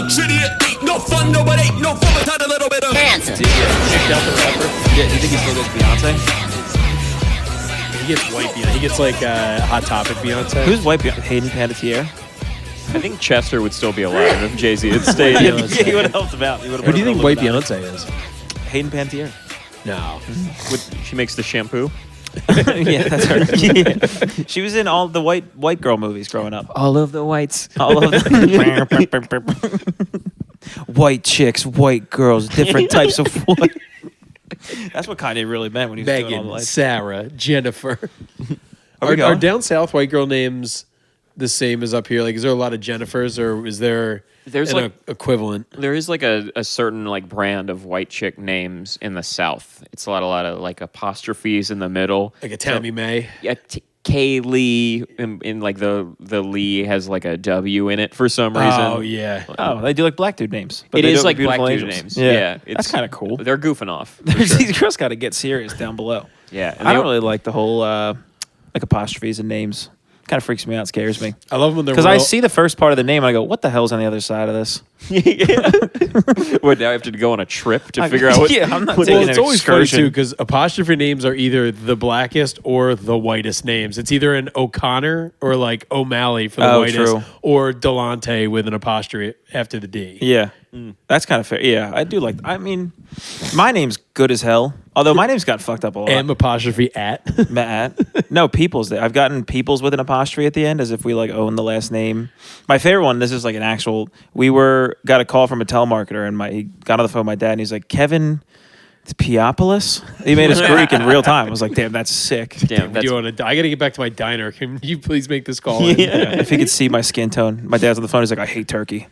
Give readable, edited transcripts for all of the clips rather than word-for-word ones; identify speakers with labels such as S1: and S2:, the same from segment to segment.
S1: shitty, it ain't no fun, no, but ain't no fun without a little bit of
S2: Handsome.
S3: Did he get kicked out the rapper?
S4: Yeah, do you think he's still like Beyonce?
S5: He gets white Beyonce. He gets like Hot Topic Beyonce.
S4: Who's white Beyonce? Hayden Panettiere?
S3: I think Chester would still be alive if Jay-Z had stayed.
S4: Yeah, he would have helped him out.
S5: Who do you think white Beyonce is?
S4: Hayden Panettiere.
S5: No.
S3: She makes the shampoo.
S4: Yeah, that's her. Yeah. She was in all the white girl movies growing up.
S3: All of the whites.
S4: All of the white chicks, white girls, different types of white. That's what Kanye really meant when he was doing all the
S5: Megan,
S4: lights.
S5: Sarah, Jennifer.
S4: Are we
S5: Are
S4: going?
S5: down south white girl names the same as up here? Like, is there a lot of Jennifers, or is there
S3: There's
S5: an
S3: like-
S5: equivalent?
S3: There is like a certain like brand of white chick names in the South. It's a lot of like apostrophes in the middle.
S5: Like a Tammy May?
S3: Yeah, Kaylee in like the Lee has like a W in it for some reason.
S5: Oh, yeah.
S4: Oh, they do like black dude names.
S3: It
S4: they
S3: is
S4: do
S3: like
S4: Beautiful
S3: black dude
S4: Angels.
S3: names. Yeah,
S4: that's kind of cool.
S3: They're goofing off.
S4: These girls got to get serious down below.
S3: Yeah, and
S4: I
S3: they-
S4: don't really like the whole like apostrophes and names. Kind of freaks me out, scares me.
S5: I love when they're
S4: Because I see the first part of the name and I go, what the hell's on the other side of this?
S3: What, now I have to go on a trip to figure out what?
S4: Yeah, I'm not
S3: what-
S4: taking
S5: Well, it's
S4: an
S5: always funny
S4: excursion.
S5: too because apostrophe names are either the blackest or the whitest names. It's either an O'Connor or like O'Malley for the
S4: Oh,
S5: whitest,
S4: true.
S5: or Delonte with an apostrophe after the D.
S4: Yeah, that's kind of fair. Yeah, I do like. I mean, my name's good as hell. Although my name's got fucked up a lot.
S5: M apostrophe at.
S4: Matt. No, Peoples. I've gotten Peoples with an apostrophe at the end, as if we like own the last name. My favorite one. This is like an actual. We got a call from a telemarketer, and he got on the phone with my dad, and he's like, Kevin Piopoulos. He made us Greek in real time. I was like, damn, that's sick.
S3: Damn, that's,
S5: I got to get back to my diner. Can you please make this call?
S4: Yeah. If he could see my skin tone, my dad's on the phone. He's like, I hate turkey.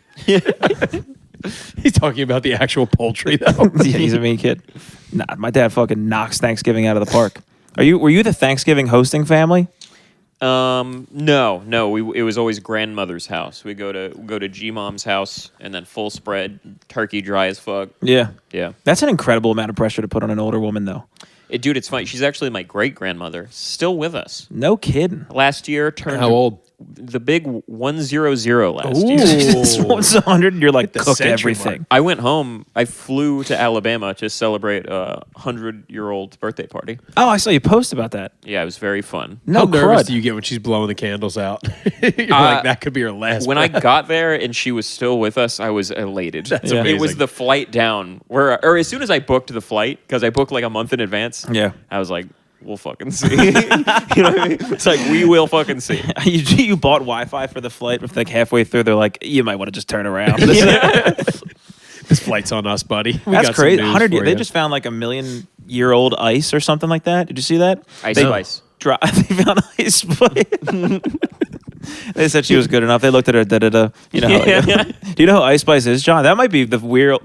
S5: He's talking about the actual poultry though.
S4: Yeah, he's a mean kid. Nah, my dad fucking knocks Thanksgiving out of the park. Were you the Thanksgiving hosting family?
S3: no. It was always grandmother's house. We go to G Mom's house and then full spread turkey, dry as fuck.
S4: Yeah.
S3: Yeah,
S4: That's an incredible amount of pressure to put on an older woman, though.
S3: dude, it's funny. She's actually my great grandmother, still with us.
S4: No kidding.
S3: Last year turned
S5: How old?
S3: the big 100 last year.
S4: This one's 100, and you're like,
S5: the
S4: cook
S5: century
S4: everything.
S3: I went home. I flew to Alabama to celebrate a 100-year-old birthday party.
S4: Oh, I saw you post about that.
S3: Yeah, it was very fun.
S4: No
S5: How nervous
S4: crud.
S5: do you get when she's blowing the candles out? You're like, that could be her last.
S3: When I got there and she was still with us, I was elated.
S5: That's
S4: Yeah.
S3: It was
S5: amazing.
S3: the flight down, or as soon as I booked the flight, because I booked like a month in advance.
S4: Yeah.
S3: I was like, we'll fucking see. You know what I mean? It's like, we will fucking see.
S4: You bought Wi-Fi for the flight, but like halfway through, they're like, you might want to just turn around.
S5: This flight's on us, buddy. We
S4: That's
S5: got some
S4: crazy.
S5: news
S4: 100
S5: for
S4: years. They
S5: you.
S4: just found like 1,000,000-year-old ice or something like that. Did you see that?
S3: Ice
S4: They
S3: Spice.
S4: They found ice spice. They said she was good enough. They looked at her. You know. Do you know who Ice Spice is, John? That might be the real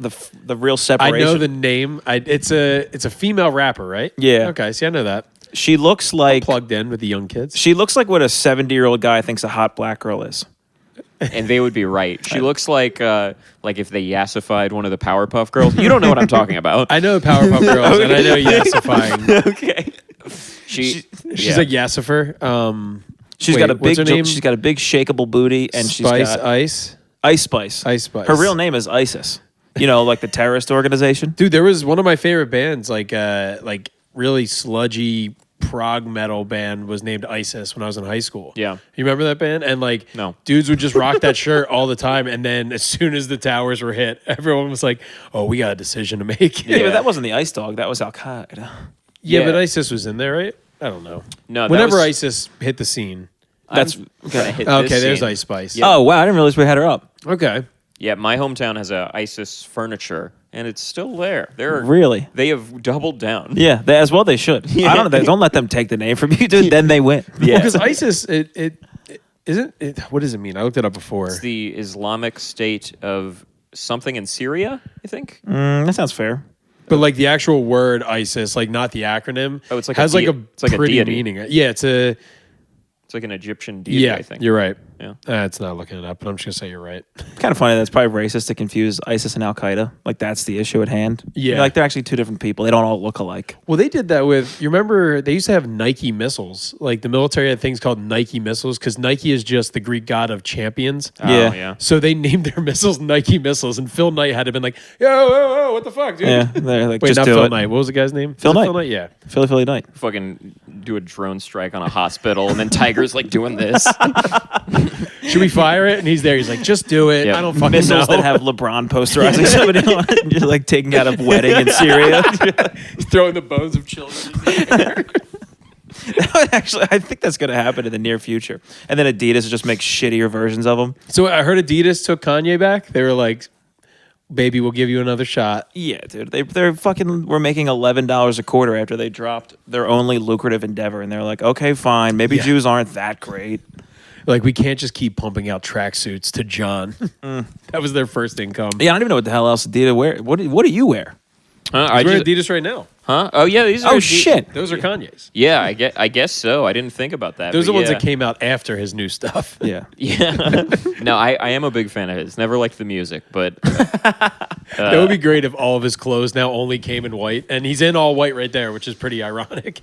S5: I
S4: separation.
S5: know the name. It's a female rapper, right?
S4: Yeah.
S5: Okay, see, I know that.
S4: She looks like
S5: Plugged in with the young kids.
S4: she looks like what a 70-year-old guy thinks a hot black girl is.
S3: And they would be right. She looks like if they yassified one of the Powerpuff Girls. You don't know what I'm talking about.
S5: I know Powerpuff Girls, and I know Yassifying.
S3: Okay. She's
S5: She's like Yassifer.
S4: She's
S5: Wait,
S4: got a
S5: what's
S4: big
S5: her name?
S4: she's got a big shakeable booty, and she's
S5: Spice
S4: got
S5: Ice.
S4: Ice Spice.
S5: Ice Spice.
S4: Her real name is ISIS. You know, like the terrorist organization.
S5: Dude, there was one of my favorite bands, like really sludgy prog metal band was named ISIS when I was in high school.
S3: Yeah.
S5: You remember that band? And like
S3: No.
S5: dudes would just rock that shirt all the time. And then as soon as the towers were hit, everyone was like, oh, we got a decision to make.
S4: Yeah, but that wasn't the Ice Dog. That was Al Qaeda.
S5: Yeah, but
S3: Yeah.
S5: ISIS was in there, right? I don't know.
S3: No, that
S5: Whenever
S3: was-
S5: ISIS hit the scene.
S4: That's
S3: gonna hit
S5: Okay,
S3: this
S5: there's
S3: scene.
S5: Ice Spice.
S3: Yeah.
S4: Oh wow, I didn't realize we had her up.
S5: Okay.
S3: Yeah, my hometown has a ISIS furniture, and it's still there.
S4: Really?
S3: They have doubled down.
S4: Yeah, as well they should. I don't know. Don't let them take the name from you, dude. Then they win.
S3: Yeah.
S5: Because ISIS, it isn't. What does it mean? I looked it up before.
S3: It's the Islamic State of something in Syria, I think.
S4: That sounds fair.
S5: But like the actual word ISIS, like not the acronym.
S3: Oh, it's like
S5: has
S3: a
S5: like a
S3: it's like a
S5: pretty
S3: deity.
S5: meaning. Yeah, it's a.
S3: It's like an Egyptian deity,
S5: Yeah,
S3: I think.
S5: you're right.
S3: Yeah.
S5: It's not looking it up, but I'm just gonna say you're right.
S4: Kind of funny. That's probably racist to confuse ISIS and Al Qaeda. Like that's the issue at hand.
S5: Yeah.
S4: Like they're actually two different people. They don't all look alike.
S5: Well, they did that with. You remember they used to have Nike missiles. Like the military had things called Nike missiles because Nike is just the Greek god of champions.
S4: Yeah.
S3: Oh, yeah.
S5: So they named their missiles Nike missiles, and Phil Knight had to been like, yo, what the fuck, dude?
S4: Yeah, they're like
S5: Wait,
S4: just
S5: not
S4: do
S5: Phil
S4: it.
S5: Knight. What was the guy's name?
S4: Phil
S5: Was it
S4: Knight.
S5: Phil Knight, yeah.
S4: Philly Knight.
S3: Fucking do a drone strike on a hospital, and then Tiger's like doing this.
S5: Should we fire it? And he's there. He's like, just do it.
S3: Yeah.
S5: I don't fucking
S4: Missiles
S5: know.
S4: that have LeBron posterizing somebody on it. You're like taking out a wedding in Syria.
S5: He's throwing the bones of children in the air.
S4: That would actually, I think that's going to happen in the near future. And then Adidas just makes shittier versions of them.
S5: So I heard Adidas took Kanye back. They were like, baby, we'll give you another shot.
S4: Yeah, dude. They're fucking were making $11 a quarter after they dropped their only lucrative endeavor. And they're like, okay, fine. Maybe
S5: Yeah.
S4: Jews aren't that great.
S5: Like, we can't just keep pumping out tracksuits to John. That was their first income.
S4: Yeah, I don't even know what the hell else Adidas wear. What do you wear?
S3: I
S5: He's wearing
S3: just,
S5: Adidas right now.
S3: huh? Oh yeah, these are.
S4: Oh, shit.
S5: Those are Kanye's.
S3: Yeah, I guess so. I didn't think about that.
S5: Those are
S3: but
S5: the ones
S3: yeah.
S5: that came out after his new stuff.
S4: Yeah.
S3: Yeah. No, I am a big fan of his. Never liked the music, but
S5: That would be great if all of his clothes now only came in white. And he's in all white right there, which is pretty ironic.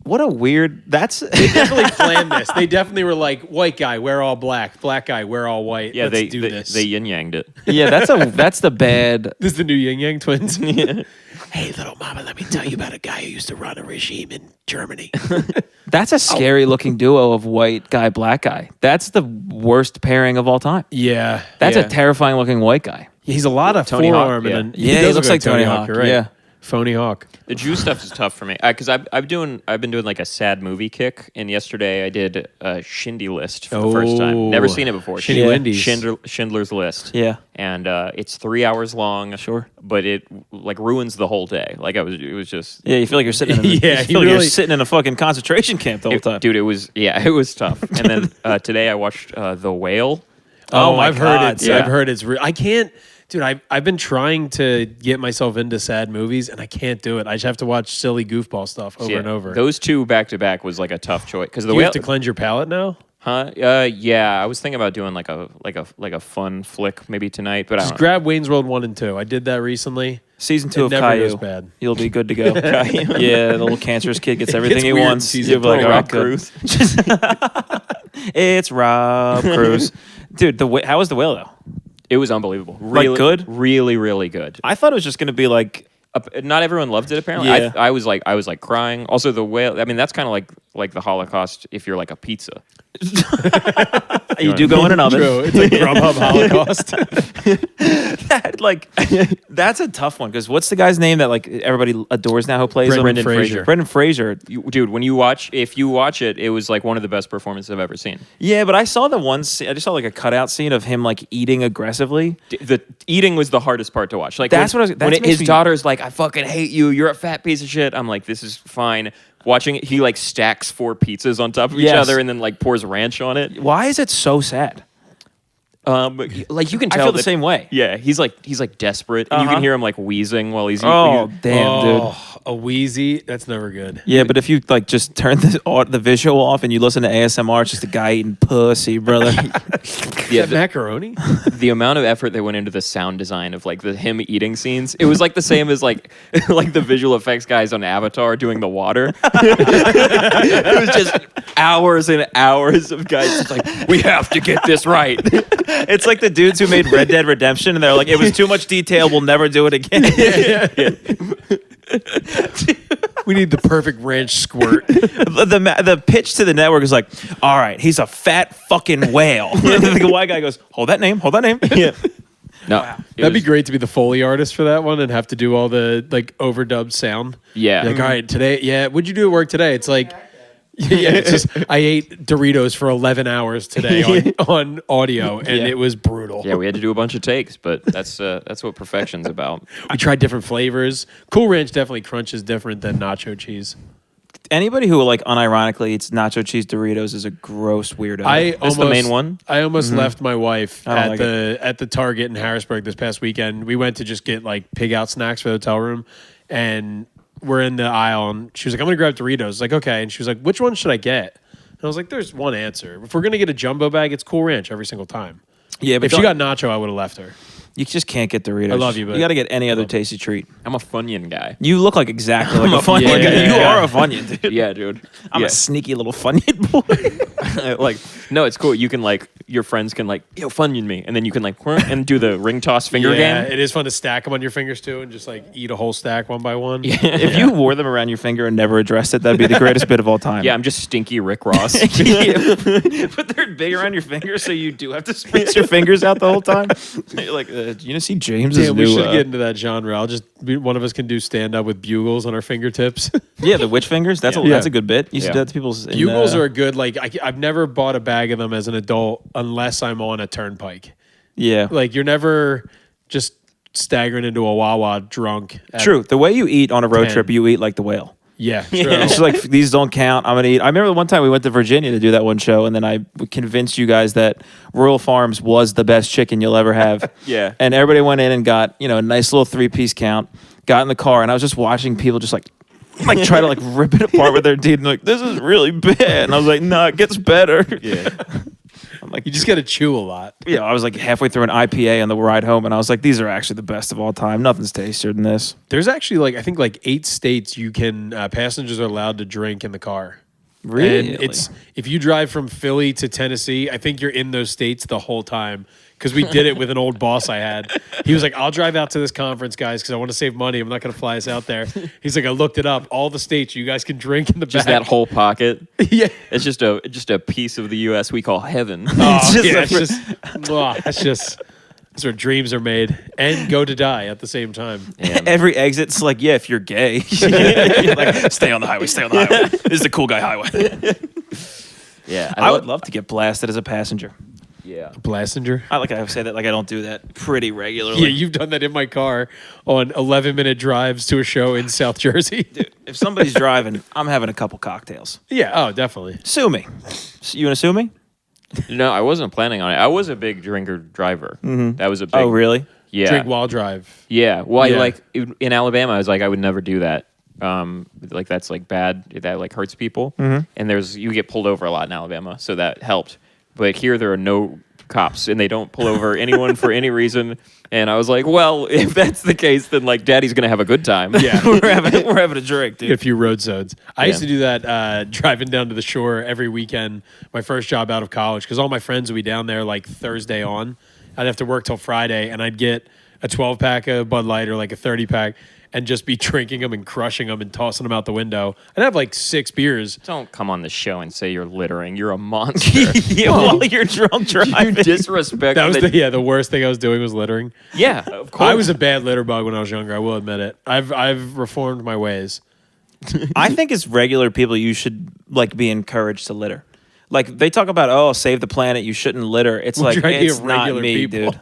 S4: What a weird. That's.
S5: They definitely planned this. They definitely were like, white guy, wear all black. Black guy, wear all white.
S3: yeah,
S5: Let's do this.
S3: they yin yanged it.
S4: Yeah, that's the bad.
S5: This is the new Yin Yang twins.
S2: Hey, little mama, let me tell you about a guy who used to run a regime in Germany.
S4: That's a scary looking duo of white guy, black guy. That's the worst pairing of all time.
S5: Yeah.
S4: That's
S5: yeah.
S4: a terrifying looking white guy.
S5: He's a lot of
S3: Tony Hawk,
S5: forearm.
S3: yeah.
S5: And then,
S4: Yeah, he
S5: does
S4: looks
S5: look
S4: like Tony Hawk,
S5: you're right.
S4: yeah.
S5: Phony Hawk.
S3: The Jew stuff is tough for me because I've been doing like a sad movie kick, and yesterday I did a Shindy List for the first time. Never seen it before.
S5: Shindy
S4: Yeah.
S5: Wendy's.
S3: Schindler's List.
S4: Yeah.
S3: And it's 3 hours long.
S4: Sure.
S3: But it like ruins the whole day. Like it was just.
S4: Yeah, you feel like you're sitting in a,
S5: Yeah,
S4: you feel like
S5: you
S4: you're
S5: really-
S4: sitting in a fucking concentration camp the whole time.
S3: Dude, it was tough. And then today I watched The Whale.
S4: Oh my
S5: I've
S4: God,
S5: heard it's.
S3: yeah.
S5: I've heard it's. I can't, dude. I've been trying to get myself into sad movies, and I can't do it. I just have to watch silly goofball stuff over
S3: Yeah,
S5: and over.
S3: Those two back to back was like a tough choice because The
S5: Do you
S3: Whale.
S5: have to cleanse your palate now.
S3: Huh? Yeah. I was thinking about doing like a fun flick maybe tonight, but I
S5: Just
S3: don't.
S5: grab Wayne's World 1 and 2. I did that recently.
S4: Season 2
S5: It
S4: of
S5: never
S4: Caillou.
S5: goes bad.
S4: You'll be good to go. Yeah, the little cancerous kid gets everything
S5: gets
S4: he
S5: weird in
S4: wants.
S5: season
S4: You'll be like,
S5: three.
S4: all right,
S3: Rob
S4: good.
S3: Cruz.
S4: It's Rob Cruz. Dude, how was the whale though?
S3: It was unbelievable. Really
S4: good?
S3: Really, really good.
S4: I thought it was just going to be like,
S3: Not everyone loved it. Apparently,
S4: Yeah.
S3: I was like crying. Also, the whale. I mean, that's kind of like the Holocaust if you're like a pizza.
S4: you do go in an oven.
S5: True. It's like Grubhub Holocaust.
S4: Like, that's a tough one because what's the guy's name that like everybody adores now who plays him?
S5: Brendan Fraser.
S4: Brendan Fraser.
S3: Dude, if you watch it, it was like one of the best performances I've ever seen.
S4: Yeah, but I saw the one. I just saw like a cutout scene of him like eating aggressively.
S3: The eating was the hardest part to watch. Like
S4: That's what I was-
S3: when
S4: that makes
S3: his
S4: me-
S3: daughter's like, "I fucking hate you. You're a fat piece of shit." I'm like, "This is fine." Watching it, he like stacks 4 pizzas on top of each
S4: Yes.
S3: other and then like pours ranch on it.
S4: Why is it so sad?
S3: Like you can
S4: I
S3: tell
S4: feel the
S3: that-
S4: same way.
S3: Yeah, he's like desperate. And you
S4: Uh-huh.
S3: can hear him like wheezing while he's
S4: Oh,
S3: eating.
S4: damn, dude.
S5: Oh, a wheezy. That's never good.
S4: Yeah, but if you like just turn the visual off and you listen to ASMR, it's just a guy eating pussy, brother.
S3: Yeah,
S5: Is that macaroni?
S3: the amount of effort that went into the sound design of like him eating scenes, it was like the same as like like the visual effects guys on Avatar doing the water. It was just hours and hours of guys just like, we have to get this right.
S4: It's like the dudes who made Red Dead Redemption, and they're like, it was too much detail. We'll never do it again.
S5: We need the perfect ranch squirt.
S4: The pitch to the network is like, all right, he's a fat fucking whale. The white guy goes, hold that name. Yeah.
S3: No,
S5: That'd be great to be the Foley artist for that one and have to do all the like overdubbed sound.
S3: Yeah.
S5: Like, all right, today, yeah, what'd you do at work today? It's like, yeah, it's just, I ate Doritos for 11 hours today on audio, and it was brutal.
S3: Yeah, we had to do a bunch of takes, but that's what perfection's about.
S5: We tried different flavors. Cool Ranch definitely crunches different than nacho cheese.
S4: Anybody who like unironically eats nacho cheese Doritos is a gross weirdo.
S3: That's the main one?
S5: I almost left my wife
S4: I don't
S5: at
S4: like
S5: at the Target in Harrisburg this past weekend. We went to just get like pig out snacks for the hotel room, and we're in the aisle, and she was like, "I'm gonna grab Doritos." I was like, okay, and she was like, "Which one should I get?" And I was like, there's one answer. If we're gonna get a jumbo bag, it's Cool Ranch every single time.
S4: Yeah, but
S5: If she got nacho, I would have left her.
S4: you just can't get Doritos.
S5: I love you, but
S4: you got to get any other tasty treat.
S3: I'm a Funyun guy.
S4: You look like exactly like a Funyun
S5: yeah,
S4: guy. You
S5: yeah.
S4: are a Funyun, dude.
S3: Yeah, dude.
S4: I'm
S3: Yeah.
S4: a sneaky little Funyun boy.
S3: Like, no, it's cool. You can like, your friends can like, yo, Funyun me, and then you can like, and do the ring toss finger
S5: Yeah,
S3: game.
S5: it is fun to stack them on your fingers too, and just like eat a whole stack one by one.
S4: If you wore them around your finger and never addressed it, that'd be the greatest bit of all time.
S3: Yeah, I'm just stinky Rick Ross.
S4: But they're big around your finger, so you do have to spritz your fingers out the whole time. You're like, you know, see James's
S5: Damn,
S4: new.
S5: we should get into that genre. One of us can do stand up with bugles on our fingertips.
S4: Yeah, the witch fingers. That's
S5: Yeah.
S4: that's a good bit. You should
S3: Yeah.
S4: do that to people's.
S5: Bugles are a good. Like I've never bought a bag of them as an adult unless I'm on a turnpike.
S4: Yeah.
S5: Like you're never just staggering into a Wawa drunk.
S4: True. The way you eat on a road
S5: 10.
S4: trip, you eat like the whale.
S5: Yeah. True.
S4: It's just like, these don't count. I'm gonna eat. I remember one time we went to Virginia to do that one show, and then I convinced you guys that Royal Farms was the best chicken you'll ever have.
S3: Yeah.
S4: And everybody went in and got, you know, a nice little 3-piece count. Got in the car, and I was just watching people just like try to like rip it apart with their teeth. And like, this is really bad. And I was like, no, it gets better.
S3: Yeah.
S4: I'm like,
S5: You just got to chew a lot.
S4: yeah. I was like halfway through an IPA on the ride home, and I was like, these are actually the best of all time. Nothing's tastier than this.
S5: There's actually like I think like 8 states you can passengers are allowed to drink in the car.
S4: Really?
S5: And it's if you drive from Philly to Tennessee, I think you're in those states the whole time because we did it with an old boss I had. He was like, "I'll drive out to this conference, guys, because I want to save money. I'm not going to fly us out there." He's like, "I looked it up. All the states you guys can drink in the
S3: Just
S5: back."
S3: that whole pocket.
S5: Yeah.
S3: It's just a piece of the U.S. we call heaven.
S5: Oh, yeah, that's just that's where dreams are made and go to die at the same time.
S3: And
S4: Every exit's like, yeah, if you're gay, you're like, stay on the highway, stay on the highway. This is the cool guy highway.
S3: yeah,
S4: I would love to get blasted as a passenger.
S3: Yeah.
S5: Blassinger.
S4: I say that like I don't do that pretty regularly.
S5: Yeah, you've done that in my car on 11-minute drives to a show in South Jersey.
S4: Dude, if somebody's driving, I'm having a couple cocktails.
S5: Yeah, oh, definitely.
S4: Sue me. You gonna sue me?
S3: No, I wasn't planning on it. I was a big drinker driver. That was a big.
S4: Oh, really?
S3: Yeah.
S5: Drink while drive.
S3: Yeah. Well,
S5: Yeah.
S3: like in Alabama, I was like, I would never do that. Like that's like bad. That like hurts people. And you get pulled over a lot in Alabama, so that helped. But here there are no cops, and they don't pull over anyone for any reason. And I was like, well, if that's the case, then like Daddy's gonna have a good time.
S5: Yeah.
S4: we're having a drink, dude.
S5: Get a few road zones. I used
S3: Yeah.
S5: to do that driving down to the shore every weekend. My first job out of college, because all my friends would be down there like Thursday on. I'd have to work till Friday, and I'd get a 12-pack of Bud Light or like a 30-pack and just be drinking them and crushing them and tossing them out the window. I'd have like 6 beers.
S3: Don't come on the show and say you're littering. You're a monster.
S4: Yeah, while you're drunk driving.
S3: You disrespect.
S5: That was the worst thing I was doing was littering.
S3: yeah. Of course.
S5: I was a bad litter bug when I was younger. I will admit it. I've reformed my ways.
S4: I think as regular people, you should like be encouraged to litter. Like they talk about, oh, save the planet, you shouldn't litter. It's
S5: Well,
S4: like
S5: your idea
S4: it's
S5: of
S4: not
S5: regular
S4: me,
S5: people.
S4: dude.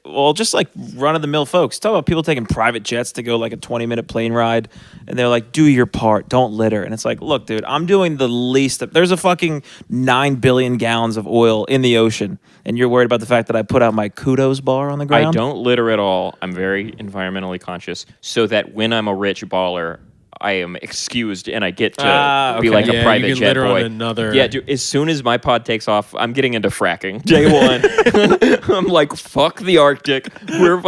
S4: Well, just like run of the mill folks. Talk about people taking private jets to go like a 20-minute plane ride, and they're like, "Do your part, don't litter." And it's like, look, dude, I'm doing the least. There's a fucking 9 billion gallons of oil in the ocean, and you're worried about the fact that I put out my kudos bar on the ground.
S3: I don't litter at all. I'm very environmentally conscious, so that when I'm a rich baller, I am excused and I get to be
S4: okay.
S3: like
S5: Yeah,
S3: a
S5: you
S3: private
S5: can
S3: jet
S5: litter on
S3: boy.
S5: another-
S3: Yeah, dude. As soon as my pod takes off, I'm getting into fracking. Day one, I'm like, fuck the Arctic. We're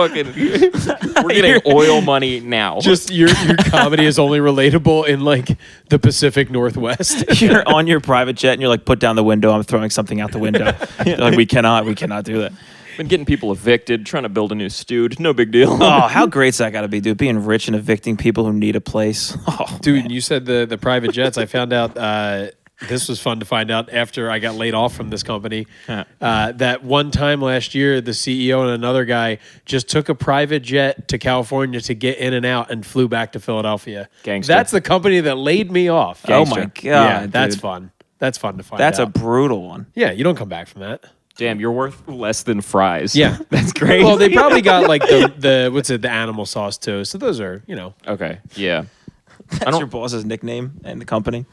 S3: getting oil money now.
S5: Just your comedy is only relatable in like the Pacific Northwest.
S4: You're on your private jet, and you're like, "Put down the window. I'm throwing something out the window." They're like, we cannot do that.
S3: been getting people evicted, trying to build a new stewed. No big deal.
S4: Oh, how great's that got to be, dude? Being rich and evicting people who need a place. Oh,
S5: Dude, you said the private jets. I found out this was fun to find out after I got laid off from this company. That one time last year, the CEO and another guy just took a private jet to California to get in and out and flew back to Philadelphia.
S3: Gangster.
S5: That's the company that laid me off.
S4: oh my god,
S5: Yeah, that's
S4: dude.
S5: fun. That's fun to find
S4: That's a
S5: out.
S4: brutal one.
S5: Yeah, you don't come back from that.
S3: Damn, you're worth less than fries.
S5: Yeah.
S3: That's great.
S5: Well, they probably got like the what's it, the animal sauce too. So those are,
S3: Okay, yeah.
S4: That's your boss's nickname and the company.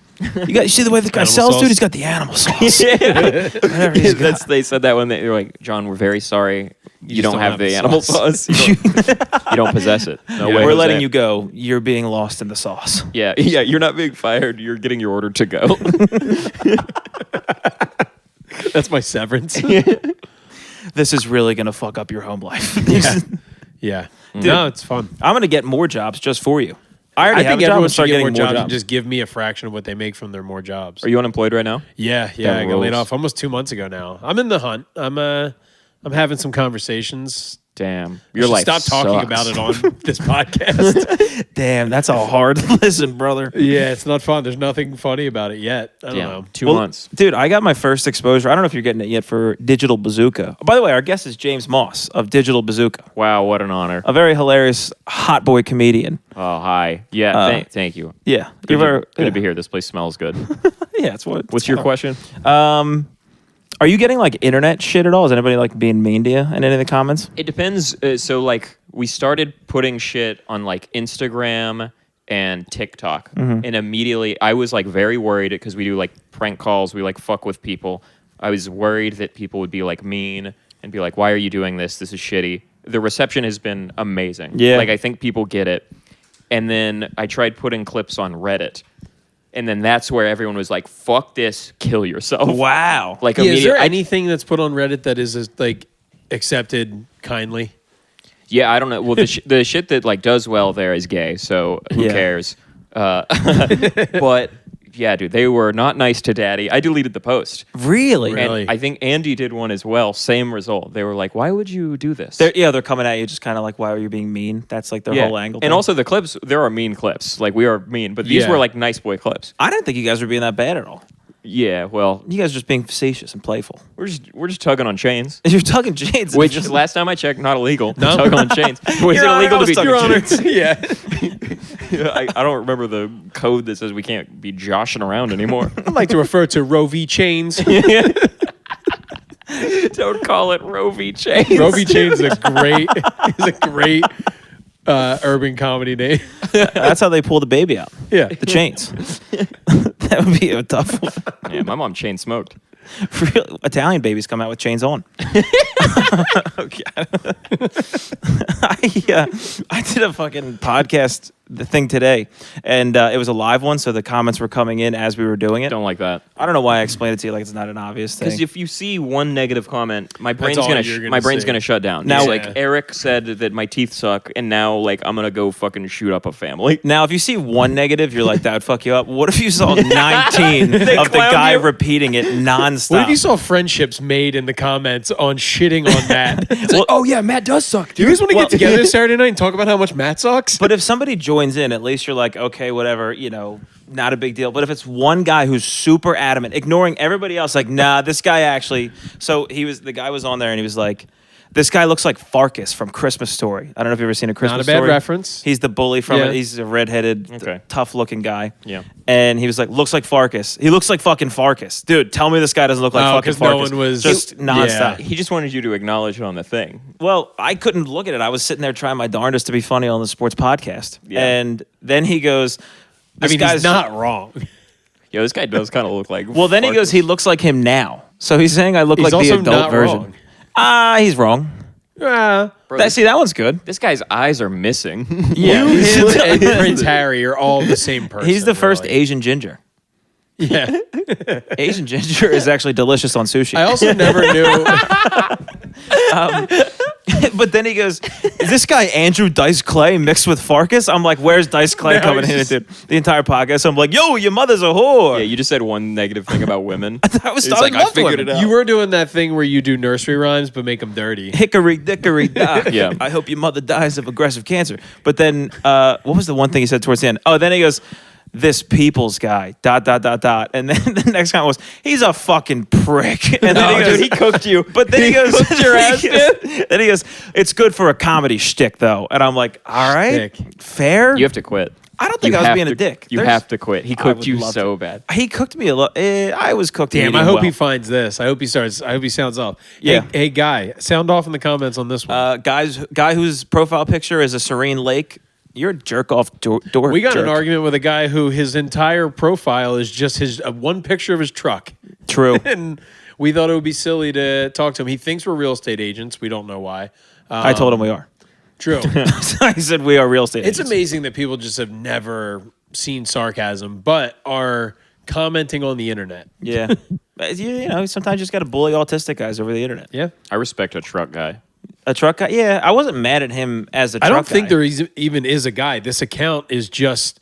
S4: You see the way this guy
S5: Animal
S4: sells,
S5: sauce.
S4: dude? He's got the animal sauce. Whatever he's got.
S3: They said that when they were like, John, we're very sorry. You don't
S5: just
S3: have the animal
S5: sauce.
S3: sauce. You don't possess it. No way.
S4: We're
S3: Jose.
S4: letting you go. You're being lost in the sauce.
S3: Yeah. You're not being fired. You're getting your order to go.
S5: That's my severance.
S4: This is really gonna fuck up your home life.
S5: Yeah. No, it's fun.
S4: I'm gonna get more jobs just for you. I already
S5: I
S4: have
S5: think
S4: a job.
S5: everyone
S4: and
S5: should
S4: start
S5: get
S4: getting
S5: more jobs and
S4: jobs.
S5: just give me a fraction of what they make from their more jobs.
S3: Are you unemployed right now?
S5: Yeah.
S3: That
S5: I got laid
S3: rules.
S5: off almost 2 months ago now. I'm in the hunt. I'm having some conversations.
S3: Damn.
S5: I
S3: Your
S5: should
S3: life
S5: stop talking
S3: sucks.
S5: about it on this podcast.
S4: Damn, that's a hard listen, brother.
S5: Yeah, it's not fun. There's nothing funny about it yet. I don't
S3: Damn.
S5: know.
S3: 2
S4: Well,
S3: months.
S4: Dude, I got my first exposure. I don't know if you're getting it yet for Digital Bazooka. By the way, our guest is James Moss of Digital Bazooka,
S3: Wow, what an honor.
S4: a very hilarious hot boy comedian.
S3: Oh, hi. Yeah, thank you.
S4: Yeah,
S3: Good,
S4: you're
S3: good to be here. This place smells good.
S4: Yeah, it's what.
S3: What's your question?
S4: Are you getting like internet shit at all? Is anybody like being mean to you in any of the comments?
S3: It depends. So, like, we started putting shit on like Instagram and TikTok, and immediately I was like very worried because we do like prank calls. We like fuck with people. I was worried that people would be like mean and be like, "Why are you doing this? This is shitty." The reception has been amazing.
S4: Yeah.
S3: Like I think people get it. And then I tried putting clips on Reddit. And then that's where everyone was like, "Fuck this, kill yourself."
S4: Wow.
S3: Like
S5: Yeah, is
S3: immediately.
S5: there anything that's put on Reddit that is like accepted kindly?
S3: Yeah, I don't know. Well, the shit that like does well there is gay, so who
S4: Yeah.
S3: cares? But yeah, dude, they were not nice to Daddy. I deleted the post.
S4: Really?
S5: Really?
S3: And I think Andy did one as well. Same result. They were like, "Why would you do this?"
S4: They're coming at you just kind of like, why are you being mean? That's like their whole angle.
S3: And
S4: thing.
S3: also the clips. There are mean clips. Like we are mean, but these
S5: Yeah.
S3: were like nice boy clips.
S4: I didn't think you guys were being that bad at all.
S3: Yeah. Well,
S4: You guys are just being facetious and playful.
S3: we're just tugging on chains.
S4: You're tugging chains.
S3: Which is last time I checked, not illegal.
S5: No.
S3: Tug on chains. Was
S4: Your
S3: it
S4: Honor,
S3: illegal
S4: I
S3: to
S4: was
S3: be?
S4: tugging
S5: Your Honor.
S4: chains.
S5: Yeah.
S3: I don't remember the code that says we can't be joshing around anymore.
S5: I'd like to refer to Roe v. Chains.
S3: Don't call it Roe v. Chains.
S5: Roe v. Chains is a great urban comedy name.
S4: That's how they pull the baby out.
S5: Yeah.
S4: The chains. That would be a tough one.
S3: Yeah, my mom chain smoked.
S4: Real Italian babies come out with chains on. Okay. I did a fucking podcast thing today, and it was a live one, so the comments were coming in as we were doing it.
S3: Don't like that.
S4: I don't know why I explained it to you like it's not an obvious thing.
S3: Because if you see one negative comment, my brain's
S5: all
S3: gonna
S5: you're gonna
S3: my brain's
S5: say.
S3: gonna shut down.
S4: Now-
S3: Now, like
S5: Yeah.
S3: Eric said that my teeth suck, and now like I'm gonna go fucking shoot up a family.
S4: Now, if you see one negative, you're like, that would fuck you up. What if you saw 19 of the
S3: clown
S4: guy
S3: you.
S4: repeating it nonstop?
S5: What if you saw friendships made in the comments on shitting on Matt?
S3: Well, oh yeah, Matt does suck.
S5: Do you guys want to get together this Saturday night and talk about how much Matt sucks?
S4: But if somebody joins in, at least you're like, okay, whatever, not a big deal. But if it's one guy who's super adamant, ignoring everybody else, like, nah, this guy actually. So the guy was on there and he was like, this guy looks like Farkas from Christmas Story. I don't know if you've ever seen a Christmas
S5: Not a bad
S4: Story.
S5: reference.
S4: He's the bully from
S5: Yeah.
S4: it. He's a redheaded,
S3: Okay.
S4: tough-looking guy.
S3: Yeah.
S4: And he was like, looks like Farkas. He looks like fucking Farkas. Dude, tell me this guy doesn't look like
S5: Oh,
S4: fucking
S5: 'cause no
S4: Farkas.
S5: one was-
S4: Just nonstop.
S3: He just wanted you to acknowledge it on the thing.
S4: Well, I couldn't look at it. I was sitting there trying my darndest to be funny on the sports podcast.
S3: Yeah.
S4: And then he goes,
S5: I
S4: this
S5: mean,
S4: guy's
S5: he's not wrong.
S3: Yo, this guy does kind of look like.
S4: Well, then he goes, he looks like him now. So he's saying I look
S5: He's
S4: like the
S5: also
S4: adult
S5: not
S4: version.
S5: wrong.
S4: He's wrong.
S5: Ah.
S3: Bro,
S4: That one's good.
S3: this guy's eyes are missing.
S5: You, him, and Prince Harry are all the same person.
S4: He's the first
S5: really.
S4: Asian ginger.
S5: Yeah.
S4: Asian ginger is actually delicious on sushi.
S5: I also never knew.
S4: But then he goes, is this guy Andrew Dice Clay mixed with Farkas? I'm like, where's Dice Clay
S5: No,
S4: coming
S5: he's
S4: in? Dude? The entire podcast. I'm like, yo, your mother's a whore.
S3: Yeah, you just said one negative thing about women.
S4: I was
S3: It's
S4: I
S3: like, I
S4: loved
S3: figured
S4: women.
S3: it out.
S5: You were doing that thing where you do nursery rhymes but make them dirty.
S4: Hickory dickory dock.
S3: Yeah.
S4: I hope your mother dies of aggressive cancer. But then, what was the one thing he said towards the end? Oh, then he goes, this people's guy, ... And then the next comment was, he's a fucking prick. And then
S3: No,
S4: he goes,
S3: dude, he cooked you.
S4: But then he goes,
S3: cooked your ass,
S4: then he goes, it's good for a comedy shtick, though. And I'm like, all right,
S5: Shtick.
S4: fair.
S3: You have to quit.
S4: I don't think
S3: You
S4: I was
S3: have
S4: being
S3: to-
S4: a dick.
S3: You
S4: There's-
S3: have to quit. He
S4: I
S3: cooked
S4: would
S3: you
S4: love
S3: so
S4: to.
S3: bad.
S4: He cooked me a lot. I was cooked.
S5: Damn,
S4: medium
S5: I hope
S4: well.
S5: he finds this. I hope he sounds off.
S4: Yeah.
S5: Hey, guy, sound off in the comments on this one.
S4: Guy whose profile picture is a serene lake. You're a jerk off dork.
S5: We got
S4: jerk.
S5: an argument with a guy who his entire profile is just his one picture of his truck.
S4: True.
S5: And we thought it would be silly to talk to him. He thinks we're real estate agents. We don't know why.
S4: I told him we are.
S5: True.
S4: I said we are real estate
S5: It's
S4: agents.
S5: amazing that people just have never seen sarcasm, but are commenting on the internet.
S4: Yeah. You know, sometimes you just got to bully autistic guys over the internet.
S5: Yeah.
S3: I respect a truck guy.
S4: A truck guy? Yeah, I wasn't mad at him as a truck
S5: I don't think
S4: guy.
S5: there even is a guy. This account is just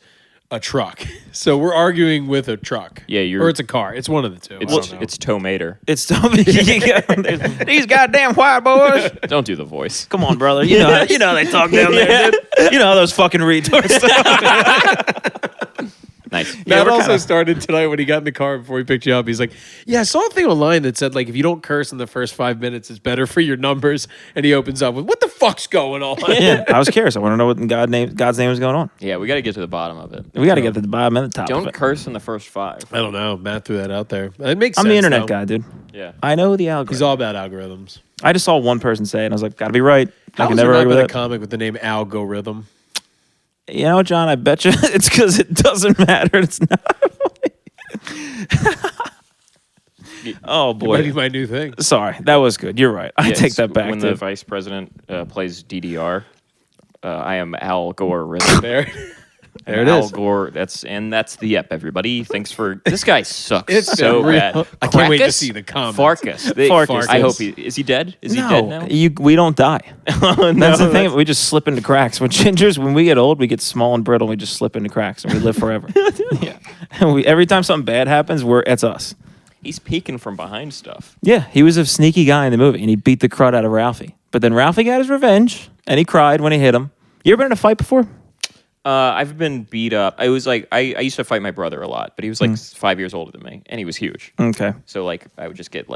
S5: a truck. So we're arguing with a truck.
S3: Yeah,
S5: or it's a car. It's one of the two. I don't know.
S3: It's Tomater.
S4: It's these goddamn white boys.
S3: Don't do the voice.
S4: Come on, brother. You know how they talk down there, dude. You know how those fucking retards
S3: Nice.
S5: That also started tonight when he got in the car before he picked you up. He's like, yeah, I saw a thing online that said, like, if you don't curse in the first 5 minutes, it's better for your numbers. And he opens up with, what the fuck's going on?
S4: Yeah, I was curious. I want to know what in God's name is going on.
S3: Yeah, we got to get to the bottom of it.
S4: We got to get to the bottom and the top of
S3: Don't
S4: it.
S3: curse in the first 5.
S5: I don't know. Matt threw that out there. It makes
S4: I'm
S5: sense.
S4: the internet
S5: though.
S4: guy, dude.
S3: Yeah.
S4: I know the algorithm.
S5: He's all about algorithms.
S4: I just saw one person say it, and I was like, gotta be right.
S5: How
S4: I can
S5: has there
S4: never
S5: not
S4: argue
S5: been
S4: with
S5: a
S4: it.
S5: comic with the name Algorithm?
S4: You know, John, I bet you it's because it doesn't matter. It's not. Oh
S5: It might be
S4: boy.
S5: my new thing.
S4: Sorry, that was good. You're right. I
S3: Yeah,
S4: take
S3: it's
S4: that back.
S3: When the
S4: Dude.
S3: vice president plays DDR, I am Al Gore Rhythm.
S5: There it
S3: Al
S5: is.
S3: Gore. That's the yep. Everybody, thanks for this guy sucks
S5: It's
S3: so
S5: been real.
S3: bad.
S5: I can't wait to
S3: Crackus?
S5: see the comments.
S3: Farkas.
S4: Farkas.
S3: I hope is he dead? Is he dead now?
S4: we don't die.
S3: Oh, no,
S4: That's the thing. We just slip into cracks. When gingers, when we get old, we get small and brittle. And we just slip into cracks, and we live forever. Yeah. And every time something bad happens, it's us.
S3: He's peeking from behind stuff.
S4: Yeah, he was a sneaky guy in the movie, and he beat the crud out of Ralphie. But then Ralphie got his revenge, and he cried when he hit him. You ever been in a fight before?
S3: I've been beat up. I was like, I used to fight my brother a lot, but he was like 5 years older than me, and he was huge.
S4: Okay.
S3: So like, I would just get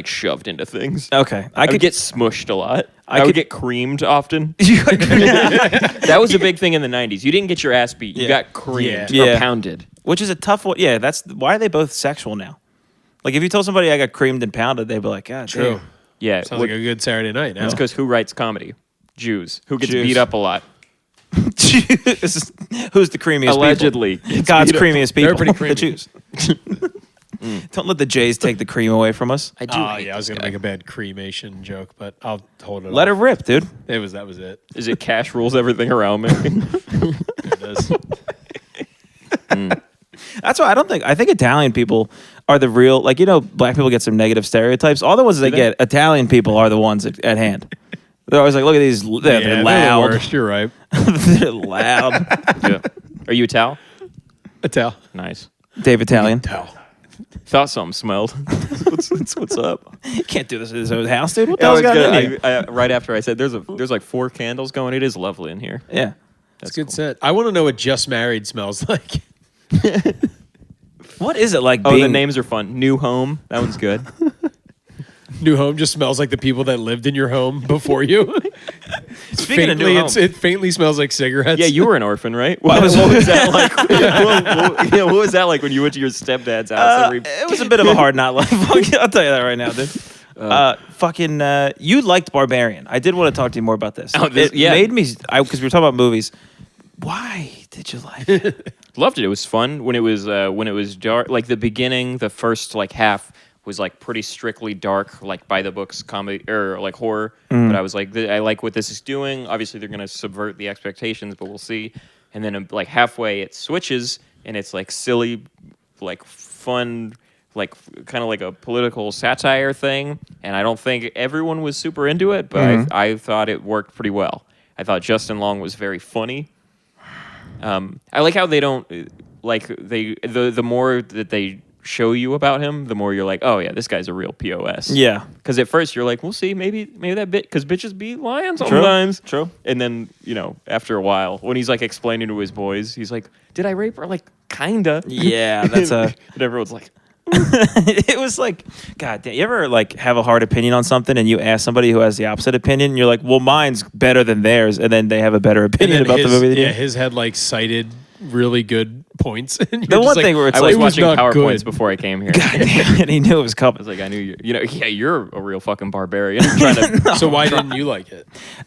S3: shoved into things.
S4: Okay.
S3: I could get smushed a lot. I
S4: could-
S3: would get creamed often. That was a big thing in the 90s. You didn't get your ass beat. You
S4: Yeah.
S3: got creamed
S4: Yeah.
S3: or pounded.
S4: Which is a tough one. Yeah, that's why are they both sexual now? Like if you told somebody I got creamed and pounded, they'd be like, God,
S5: True.
S4: damn.
S3: Yeah.
S5: Sounds like a good Saturday night now.
S3: That's because who writes comedy? Jews. Who gets
S4: Jews.
S3: beat up a lot?
S4: Who's the creamiest?
S3: Allegedly.
S4: People? God's creamiest people.
S5: They're pretty creamy.
S4: The Jews. Don't let the Jays take the cream away from us.
S3: I do.
S5: Oh,
S3: hate
S5: yeah, I was
S3: this
S5: going to
S3: guy.
S5: make a bad cremation joke, but I'll hold it
S4: Let
S5: off.
S4: her rip, dude.
S5: That was it.
S3: Is it cash rules everything around me?
S5: It is.
S4: That's why I think Italian people are the real, like, you know, black people get some negative stereotypes. All the ones they get, Italian people are the ones at hand. They're always like, look at these, they're
S5: Yeah, they're
S4: loud.
S5: the worst. You're right.
S4: They're loud.
S3: Yeah. Are you Ital?
S5: Ital.
S3: Nice.
S4: Dave Italian.
S3: Thought something smelled. what's up?
S4: Can't do this at his own house, dude. What the
S3: I
S4: hell's
S3: was
S4: got in
S3: gonna,
S4: here?
S3: right after I said there's like 4 candles going. It is lovely in here.
S4: Yeah.
S5: That's good set. I want to know what Just Married smells like.
S4: What is it like
S3: Oh,
S4: being...
S3: the names are fun. New home. That one's good.
S5: New home just smells like the people that lived in your home before you.
S4: Speaking of new
S5: Faintly,
S4: home.
S5: it faintly smells like cigarettes.
S3: Yeah, you were an orphan, right? What was that like? What was that like when you went to your stepdad's house?
S4: it was a bit of a hard not life. I'll tell you that right now, dude. You liked Barbarian. I did want to talk to you more about this.
S3: Oh,
S4: It made me, because we were talking about movies. Why did you like it?
S3: Loved it. It was fun when it was dark. Like the beginning, the first like half was like pretty strictly dark, like by the books comedy or like horror. But I was like, I like what this is doing. Obviously, they're gonna subvert the expectations, but we'll see. And then like halfway, it switches and it's like silly, like fun, like kind of like a political satire thing. And I don't think everyone was super into it, but I thought it worked pretty well. I thought Justin Long was very funny. I like how they don't like the more that they show you about him, the more you're like, oh yeah, this guy's a real POS.
S4: Yeah.
S3: Because at first you're like, we'll see, maybe that bit, because bitches beat lions sometimes.
S4: True.
S3: And then after a while, when he's like explaining to his boys, he's like, did I rape her? Like, kinda.
S4: Yeah, that's a...
S3: And everyone's like,
S4: It was like, God damn, you ever like have a hard opinion on something and you ask somebody who has the opposite opinion and you're like, well, mine's better than theirs, and then they have a better opinion about the movie than you?
S5: Yeah, his had like cited really good points. And you're
S4: The
S5: just
S4: one
S5: like,
S4: thing where it's
S3: I
S4: like,
S3: was
S5: it was
S3: watching
S5: not
S3: PowerPoints
S5: good.
S3: before I came here.
S4: God damn it, he knew it was
S3: I
S4: coming.
S3: was like, I knew you're a real fucking barbarian. Trying to,
S5: So why didn't you like it?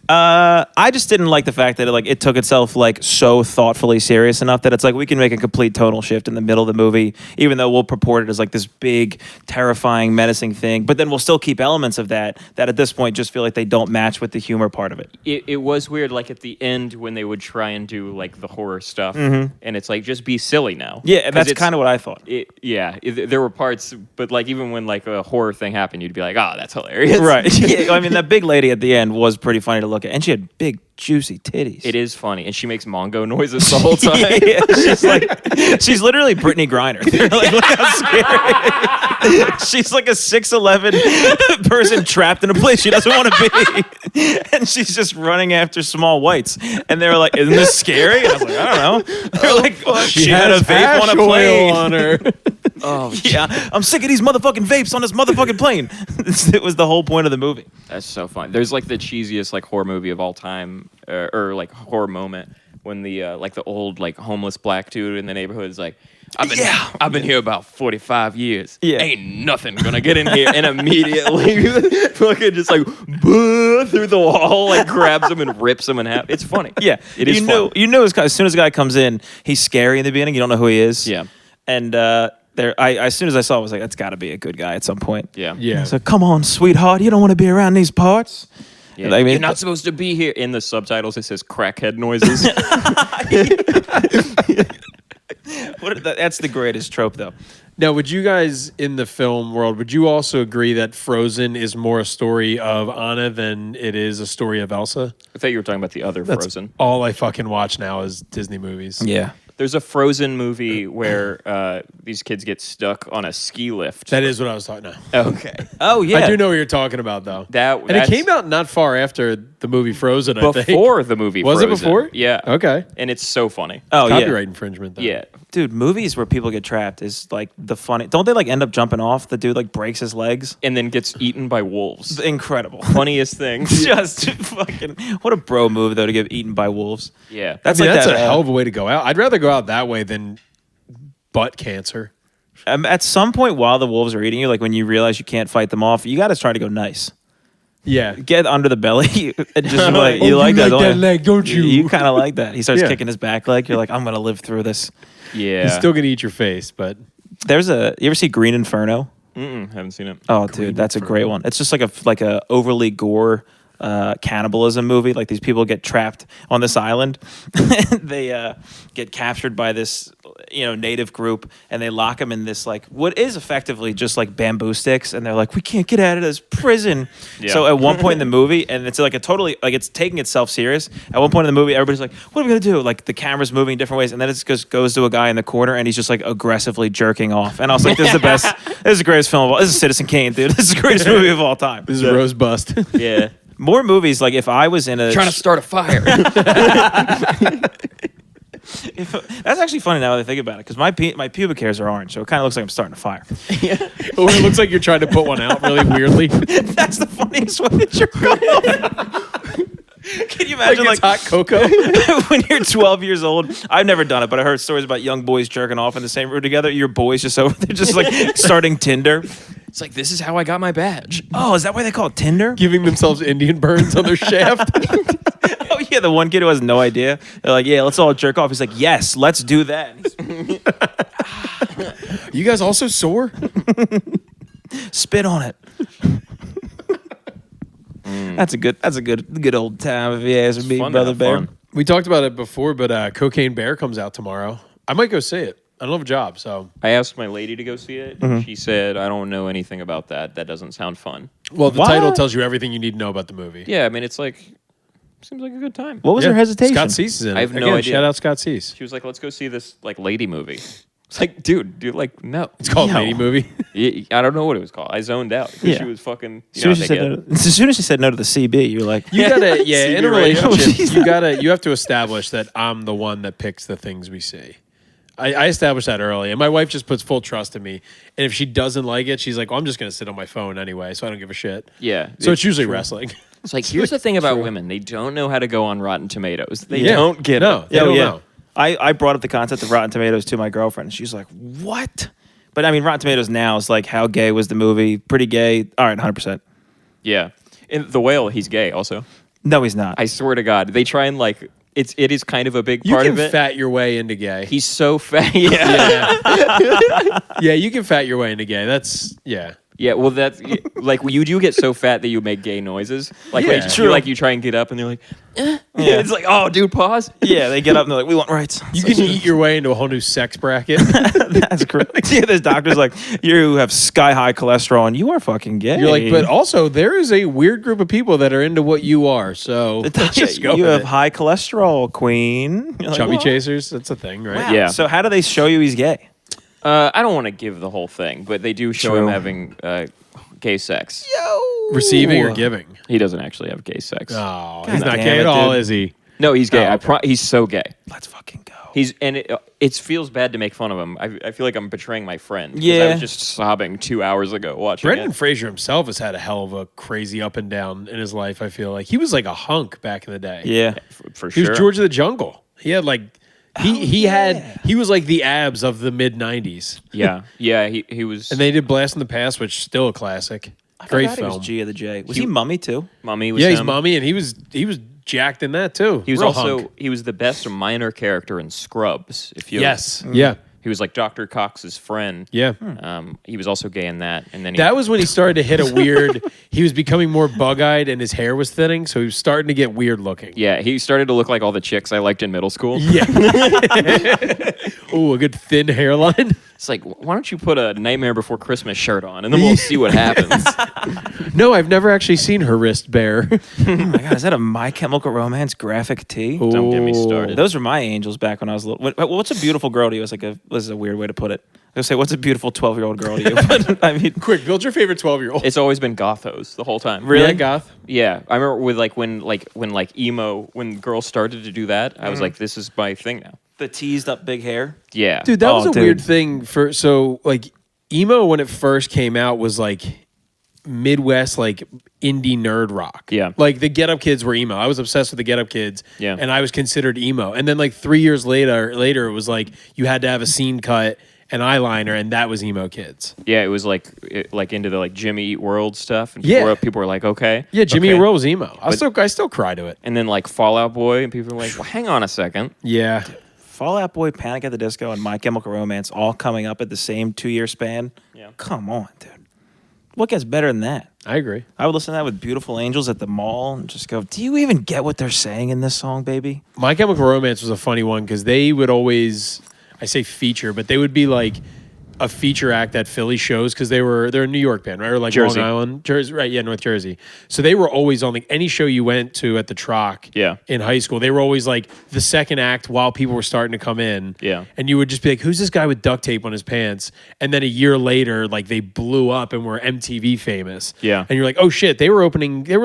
S4: I just didn't like the fact that it took itself like so thoughtfully serious enough that it's like we can make a complete tonal shift in the middle of the movie, even though we'll purport it as like this big, terrifying, menacing thing. But then we'll still keep elements of that at this point just feel like they don't match with the humor part of it.
S3: it was weird, like at the end when they would try and do like the horror stuff, and it's like just be silly now.
S4: Yeah, and
S3: 'Cause
S4: that's kind of what I thought.
S3: there were parts, but like even when like a horror thing happened, you'd be like, oh, that's hilarious.
S4: Right. Yeah, I mean, that big lady at the end was pretty funny to look at, and she had big, juicy titties.
S3: It is funny, and she makes Mongo noises the whole time.
S4: Yeah, she's literally Brittany Griner. Like, look how scary. She's like a 6'11" person trapped in a place she doesn't want to be, and she's just running after small whites. And they were like, "Isn't this scary?" And I was like, "I don't know." They're like, "She had a vape on a plane."
S5: on her.
S3: Oh,
S4: Yeah, I'm sick of these motherfucking vapes on this motherfucking plane. It was the whole point of the movie.
S3: that's so fun. There's like the cheesiest like horror movie of all time, or like horror moment when the like the old like homeless black dude in the neighborhood is like, I've been here about 45 years.
S4: Yeah.
S3: Ain't nothing gonna get in here. And immediately fucking just like through the wall, like grabs him and rips him in half. It's funny.
S4: Yeah,
S3: It is fun.
S4: You know, as soon as a guy comes in, he's scary in the beginning. You don't know who he is.
S3: Yeah.
S4: And as soon as I saw it, I was like, that's got to be a good guy at some point.
S3: Yeah.
S5: Yeah.
S4: So come on, sweetheart, you don't want to be around these parts.
S3: Yeah.
S4: I mean,
S3: You're not supposed to be here. In the subtitles, it says crackhead noises.
S4: That's the greatest trope, though.
S5: Now, would you guys in the film world, would you also agree that Frozen is more a story of Anna than it is a story of Elsa?
S3: I thought you were talking about the other
S5: That's
S3: Frozen.
S5: all I fucking watch now is Disney movies.
S4: Yeah.
S3: There's a Frozen movie where these kids get stuck on a ski lift.
S5: That is what I was talking about.
S3: Okay.
S4: Oh yeah.
S5: I do know what you're talking about, though. And it
S3: that's
S5: came out not far after the movie Frozen, I think.
S3: before the movie
S5: Was it
S3: Frozen.
S5: before?
S3: Yeah.
S5: Okay.
S3: And it's so funny.
S4: Oh yeah.
S5: Copyright infringement, though.
S3: Yeah.
S4: Dude, movies where people get trapped is like the funny. Don't they like end up jumping off? The dude like breaks his legs.
S3: And then gets eaten by wolves.
S4: Incredible.
S3: Funniest thing.
S4: Just fucking what a bro move though to get eaten by wolves.
S3: Yeah.
S4: That's
S5: That's
S4: like
S5: a
S4: that,
S5: hell of a way to go out. I'd rather go out that way than butt cancer.
S4: At some point while the wolves are eating you, like when you realize you can't fight them off, you got to try to go nice.
S5: Yeah.
S4: Get under the belly and just like you
S5: Oh,
S4: like
S5: you
S4: that,
S5: like
S4: don't
S5: that leg, don't you?
S4: You kind of like that. He starts
S5: Yeah.
S4: kicking his back leg. You're like, I'm gonna live through this.
S3: Yeah.
S5: He's still going to eat your face, but
S4: You ever see Green Inferno?
S3: Haven't seen it.
S4: Oh, dude, that's a great one. It's just like a overly gore cannibalism movie. Like these people get trapped on this island. They get captured by this native group, and they lock them in this like what is effectively just like bamboo sticks, and they're like, we can't get out of this prison.
S3: Yeah.
S4: So at one point in the movie, and it's like a totally like it's taking itself serious. At one point in the movie, everybody's like, what are we gonna do? Like the camera's moving in different ways, and then it just goes to a guy in the corner, and he's just like aggressively jerking off. And I was like, this is the best. This is the greatest film of all. This is Citizen Kane, dude. This is the greatest movie of all time.
S5: this is a rose bust.
S3: Yeah.
S4: More movies, like if I was in a...
S3: Trying to start a fire.
S4: That's actually funny now that I think about it, because my pubic hairs are orange, so it kind of looks like I'm starting a fire.
S5: Or it looks like you're trying to put one out really weirdly.
S4: That's the funniest way to jerk off. Can you imagine,
S5: Like it's hot cocoa.
S4: when you're 12 years old? I've never done it, but I heard stories about young boys jerking off in the same room together. Your boys just over there, just like starting Tinder.
S3: It's like, this is how I got my badge.
S4: Oh, is that why they call it Tinder?
S5: Giving themselves Indian burns on their shaft.
S4: Oh yeah, the one kid who has no idea. They're like, yeah, let's all jerk off. He's like, yes, let's do that.
S5: You guys also sore?
S4: Spit on it. That's a good old time if you ask me,
S3: fun to
S4: Brother
S3: have
S4: Bear.
S3: fun.
S5: We talked about it before, but Cocaine Bear comes out tomorrow. I might go see it. I don't have a job, so.
S3: I asked my lady to go see it. And she said, I don't know anything about that. That doesn't sound fun.
S5: Well, the
S4: What?
S5: title tells you everything you need to know about the movie.
S3: Yeah, I mean, it's like, seems like a good time.
S4: What was
S5: Yeah.
S4: her hesitation?
S5: Scott Cease is in it.
S3: I have no
S5: Again,
S3: idea.
S5: Shout out Scott Cease.
S3: She was like, let's go see this like lady movie. It's like, dude, like, no.
S5: It's called
S4: No.
S5: Lady Movie.
S3: I don't know what it was called. I zoned out because
S4: Yeah.
S3: she was fucking.
S4: As soon as she said no to the CB, you're like,
S5: You gotta, yeah, in a
S3: CB radio.
S5: relationship, you have to establish that I'm the one that picks the things we see. I established that early, and my wife just puts full trust in me. And if she doesn't like it, she's like, well, I'm just gonna sit on my phone anyway, so I don't give a shit.
S3: Yeah.
S5: So it's usually wrestling.
S3: It's like, here's the thing about women. They don't know how to go on Rotten Tomatoes. They
S5: Yeah.
S3: don't get
S5: No,
S3: it.
S5: they don't
S4: yeah.
S5: know.
S4: I brought up the concept of Rotten Tomatoes to my girlfriend. And she's like, "What?" But I mean, Rotten Tomatoes now is like, how gay was the movie? Pretty gay. All right, 100%.
S3: Yeah. In The Whale, he's gay also.
S4: No, he's not.
S3: I swear to God. They try and like, it is kind of a big
S5: You
S3: part
S5: can
S3: of it.
S5: fat your way into gay.
S3: He's so fat. Yeah.
S5: Yeah, you can fat your way into gay. That's
S3: Yeah, well, that's like you do get so fat that you make gay noises. Like,
S5: Yeah.
S3: when
S4: True.
S3: you try and get up and they're like,
S4: Yeah.
S3: it's like, oh, dude, pause.
S4: Yeah, they get up and they're like, "We want rights."
S5: You can eat your way into a whole new sex bracket.
S4: That's correct. Yeah, this doctor's like, "You have sky high cholesterol and you are fucking gay."
S5: You're like, but also there is a weird group of people that are into what you are. So let's just go
S4: you
S5: with
S4: have
S5: it.
S4: high cholesterol, queen. You're like,
S5: Chubby
S4: "What?"
S5: chasers. That's a thing, right?
S4: Wow.
S3: Yeah.
S4: So how do they show you he's gay?
S3: I don't want to give the whole thing, but they do show him
S4: True.
S3: having gay sex.
S5: Receiving or giving?
S3: He doesn't actually have gay sex.
S5: Oh, he's not
S4: damn
S5: gay
S4: it,
S5: at all,
S4: dude.
S5: is he?
S3: No, he's gay.
S5: Oh, okay.
S3: He's so gay.
S4: Let's fucking go.
S3: It feels bad to make fun of him. I feel like I'm betraying my friend. 'Cause I
S4: Yeah.
S3: was just sobbing 2 hours ago watching
S5: Brendan
S3: it.
S5: Fraser himself has had a hell of a crazy up and down in his life. I feel like he was like a hunk back in the day.
S4: Yeah.
S3: For
S5: He
S3: sure.
S5: was George of the Jungle. He had like he was like the abs of the mid '90s.
S3: Yeah, yeah. He was.
S5: And they did Blast in the Past, which is still a classic. Great
S4: He
S5: film.
S4: was G of the J. Was he Mummy too?
S3: Mummy was
S5: Yeah, he's
S3: him.
S5: Mummy, and he was jacked in that too.
S3: He was
S5: Real
S3: also
S5: hunk.
S3: he was the best minor character in Scrubs. If you
S5: Yes. Yeah.
S3: he was like Dr. Cox's friend.
S5: Yeah.
S3: He was also gay in that, and then he,
S5: That was when he started to hit a weird. He was becoming more bug-eyed, and his hair was thinning, so he was starting to get weird looking.
S3: yeah, he started to look like all the chicks I liked in middle school.
S5: Yeah. Ooh, a good thin hairline.
S3: It's like, why don't you put a Nightmare Before Christmas shirt on, and then we'll see what happens.
S5: No, I've never actually seen her wrist bare.
S4: Oh my god, is that a My Chemical Romance graphic tee?
S3: Don't get me started.
S4: Those were my angels back when I was little. What's a beautiful girl to you? This is a weird way to put it. I was gonna say, what's a beautiful 12-year-old girl to you? But I mean,
S5: Quick, build your favorite 12-year-old.
S3: It's always been gothos the whole time.
S4: Really?
S5: Yeah, goth.
S3: Yeah, I remember with when emo, when girls started to do that, I was like, this is my thing now.
S4: the teased up big hair.
S3: Yeah,
S5: Dude, that
S4: Oh,
S5: was a
S4: dude.
S5: weird thing for like emo when it first came out was like Midwest like indie nerd rock.
S3: Yeah.
S5: Like the Get Up Kids were emo. I was obsessed with the Get Up Kids.
S3: Yeah.
S5: And I was considered emo. And then like 3 years later it was like you had to have a scene cut and eyeliner, and that was emo kids.
S3: yeah, it was like into the like Jimmy Eat World stuff, and
S5: Yeah.
S3: people were like, okay,
S5: Yeah, Jimmy
S3: okay.
S5: Eat World was emo. I still cry to it.
S3: And then like Fallout Boy, and people were like, well, hang on a second.
S5: Yeah.
S4: Fallout Boy, Panic at the Disco, and My Chemical Romance all coming up at the same 2-year span.
S3: Yeah.
S4: Come on, dude. What gets better than that?
S5: I agree.
S4: I would listen to that with Beautiful Angels at the mall and just go, do you even get what they're saying in this song, baby?
S5: My Chemical Romance was a funny one because they would always, I say feature, but they would be like a feature act at Philly shows because they're a New York band, right? Or like
S3: Jersey.
S5: Long Island, Jersey, right? Yeah, North Jersey. So they were always on like any show you went to at the Troc.
S3: Yeah.
S5: In high school, they were always like the second act while people were starting to come in.
S3: Yeah.
S5: And you would just be like, "Who's this guy with duct tape on his pants?" And then a year later, like they blew up and were MTV famous.
S3: Yeah.
S5: And you're like, "Oh shit!" They were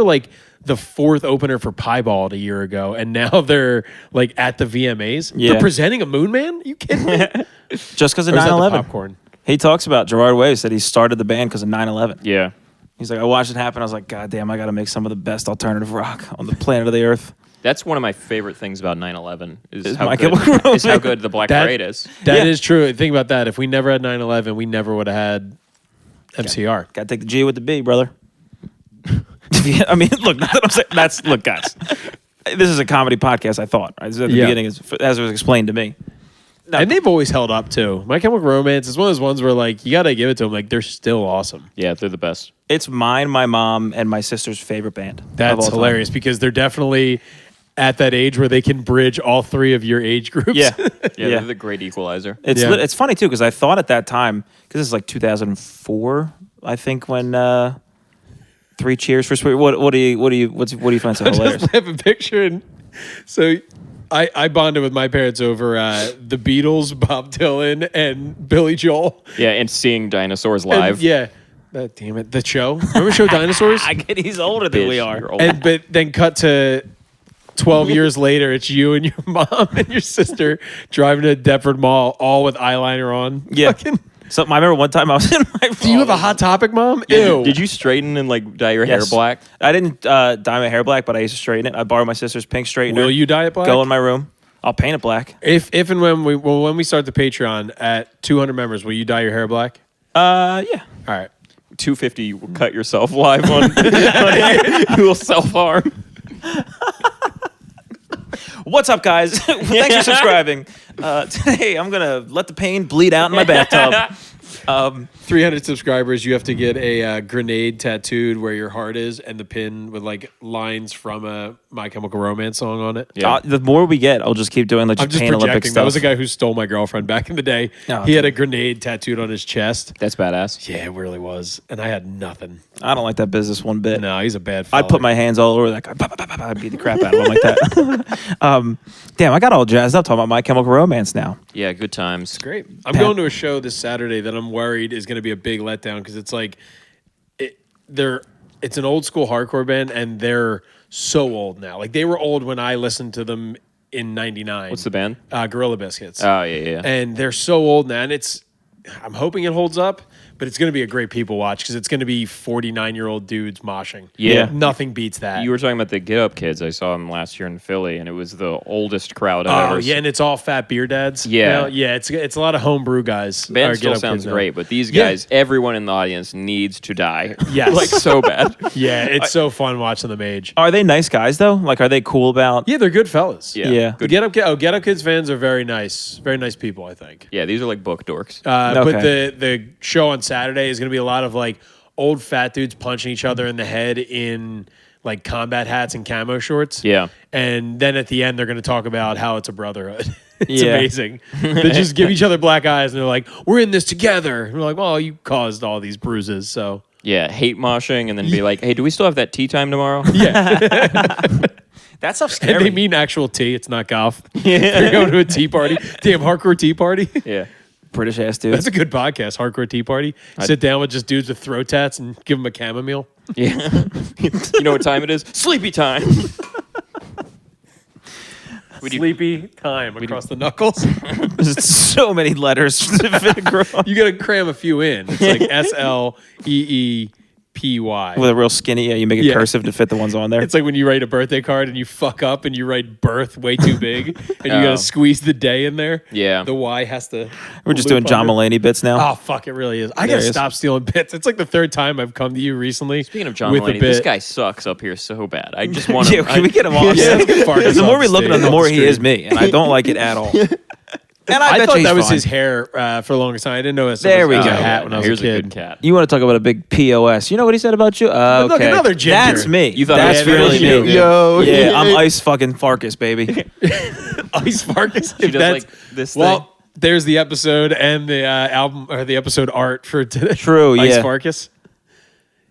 S5: like the fourth opener for Piebald a year ago, and now they're like at the VMAs.
S4: Yeah.
S5: They're presenting a Moon Man? You kidding me?
S4: Just because of
S5: Or is that the
S4: 9/11.
S5: popcorn?
S4: He talks about Gerard Way said he started the band because of 9/11.
S3: Yeah,
S4: He's like, I watched it happen. I was like, God damn, I got to make some of the best alternative rock on the planet of the earth.
S3: that's one of my favorite things about 9/11 is
S4: Is
S3: how
S4: My
S3: good
S4: Chemical
S3: is how good the Black
S5: That-
S3: Parade is.
S5: That
S4: Yeah.
S5: is true. Think about that. If we never had 9/11, we never would have had MCR.
S4: Got to take the G with the B, brother. I mean, look, not that I'm saying, look, guys. This is a comedy podcast, I thought. Right? This is at the
S5: Yeah.
S4: beginning, as it was explained to me.
S5: And they've always held up too. My Chemical Romance is one of those ones where like you got to give it to them. Like they're still awesome.
S3: Yeah, they're the best.
S4: It's mine, my mom, and my sister's favorite band. of all
S5: That's
S4: time.
S5: hilarious because they're definitely at that age where they can bridge all three of your age groups.
S4: Yeah.
S3: Yeah,
S4: Yeah.
S3: they're the great equalizer.
S4: It's
S5: Yeah.
S4: it's funny too because I thought at that time because this is like 2004, I think when Three Cheers for Sweet. What do you find so hilarious?
S5: I have a picture, and so I bonded with my parents over the Beatles, Bob Dylan, and Billy Joel.
S3: Yeah, and seeing dinosaurs
S5: And,
S3: live.
S5: yeah. Damn it. The show. Remember the show Dinosaurs?
S4: I get he's older than
S3: Bitch,
S4: we are.
S3: you're old.
S5: And but then cut to 12 years later, it's you and your mom and your sister driving to Deptford Mall, all with eyeliner on.
S4: Yeah.
S5: Fucking-
S4: So I remember one time I was in my.
S5: do you have a Hot Topic, Mom? Ew.
S3: Did you straighten and like dye your
S4: Yes.
S3: hair black?
S4: I didn't dye my hair black, but I used to straighten it. I borrowed my sister's pink straightener.
S5: Will you dye it black?
S4: Go in my room. I'll paint it black.
S5: If and when we start the Patreon at 200 members, will you dye your hair black?
S4: Yeah.
S5: All right.
S3: 250, you will cut yourself live on you will self-harm.
S4: What's up, guys? Thanks for subscribing. Today, I'm gonna let the pain bleed out in my bathtub.
S5: 300 subscribers, you have to get a grenade tattooed where your heart is and the pin with like lines from a My Chemical Romance song on it.
S3: Yeah.
S4: The more we get, I'll just keep doing like
S5: I'm just
S4: paint Olympic
S5: projecting.
S4: stuff.
S5: That was a guy who stole my girlfriend back in the day.
S4: Oh,
S5: he had a grenade tattooed on his chest.
S3: That's badass.
S5: Yeah, it really was. And I had nothing.
S4: I don't like that business one bit.
S5: No, he's a bad fella.
S4: I'd put my hands all over that guy. I'd beat the crap out of him like that. Damn, I got all jazzed up talking about My Chemical Romance now.
S3: Yeah, good times.
S5: Great. I'm going to a show this Saturday that I'm worried is going to be a big letdown because it's like it's an old school hardcore band and they're so old now. Like they were old when I listened to them in '99.
S3: What's the band?
S5: Gorilla Biscuits.
S3: Oh, yeah.
S5: And they're so old now, and I'm hoping it holds up, but it's going to be a great people watch because it's going to be 49-year-old dudes moshing.
S3: Yeah.
S5: Nothing beats that.
S3: You were talking about the Get Up Kids. I saw them last year in Philly, and it was the oldest crowd I've ever seen.
S5: And it's all fat beer dads.
S3: Yeah.
S5: now. Yeah, it's a lot of homebrew guys.
S3: Band
S5: Or
S3: still
S5: Get Up
S3: sounds
S5: Kids now.
S3: great, but these guys, everyone in the audience needs to die.
S5: Yes.
S3: Like, so bad.
S5: Yeah, it's so fun watching them age.
S4: Are they nice guys though? Like, are they cool about?
S5: Yeah, they're good fellas.
S3: Yeah.
S5: The Get Up Kids fans are very nice people, I think.
S3: Yeah, these are like book dorks.
S5: But the show on Saturday is going to be a lot of like old fat dudes punching each other in the head in like combat hats and camo shorts.
S3: Yeah.
S5: And then at the end, they're going to talk about how it's a brotherhood. It's
S4: Yeah.
S5: amazing. They just give each other black eyes and they're like, we're in this together. And we're like, well, you caused all these bruises. So
S3: Yeah, hate moshing and then be like, hey, do we still have that tea time tomorrow?
S4: That stuff's
S5: and
S4: scary.
S5: they mean actual tea. It's not golf. They're going to a tea party. Damn, hardcore tea party.
S3: Yeah.
S4: British ass dude.
S5: That's a good podcast, Hardcore Tea Party. Sit down with just dudes with throat tats and give them a chamomile.
S3: Yeah. You know what time it is? Sleepy time.
S5: Sleepy time across the knuckles.
S4: There's so many letters to fit across.
S5: You got to cram a few in. It's like SLEEPY.
S4: With a real skinny, you make it cursive to fit the ones on there.
S5: It's like when you write a birthday card and you fuck up and you write birth way too big and you
S3: Oh.
S5: got to squeeze the day in there.
S3: Yeah.
S5: The Y has to.
S4: We're just
S5: loop
S4: doing John
S5: under.
S4: Mulaney bits now.
S5: Oh, fuck, it really is. I got to
S4: There he is.
S5: stop stealing bits. It's like the third time I've come to you recently.
S3: Speaking of John
S5: with a
S3: Mulaney, this
S5: bit.
S3: guy sucks up here so bad. I just want to.
S4: Yeah, can we get him off?
S5: Yeah, let's get Farkas
S4: The more
S5: off
S4: we look at him,
S5: stage,
S4: the more
S5: off
S4: he
S5: the
S4: is
S5: screen.
S4: me, and I don't like it at all. And
S5: I
S4: bet
S5: thought
S4: you
S5: that
S4: he's
S5: was
S4: fine.
S5: his hair for the longest time. I didn't know it was
S4: There we
S5: a
S4: go.
S5: hat when I was
S3: Here's
S5: a kid.
S3: good cat.
S4: You want to talk about a big POS? You know what he said about you? Okay,
S5: look, another ginger.
S4: That's me.
S3: You thought
S4: that's
S3: it was
S4: really
S3: really
S4: me.
S3: you.
S5: Yo,
S4: Yeah, I'm ice fucking Farkas, baby.
S5: Ice Farkas.
S3: She does like this thing.
S5: Well, there's the episode and the album or the episode art for today.
S4: True,
S5: Ice
S4: yeah.
S5: Farkas.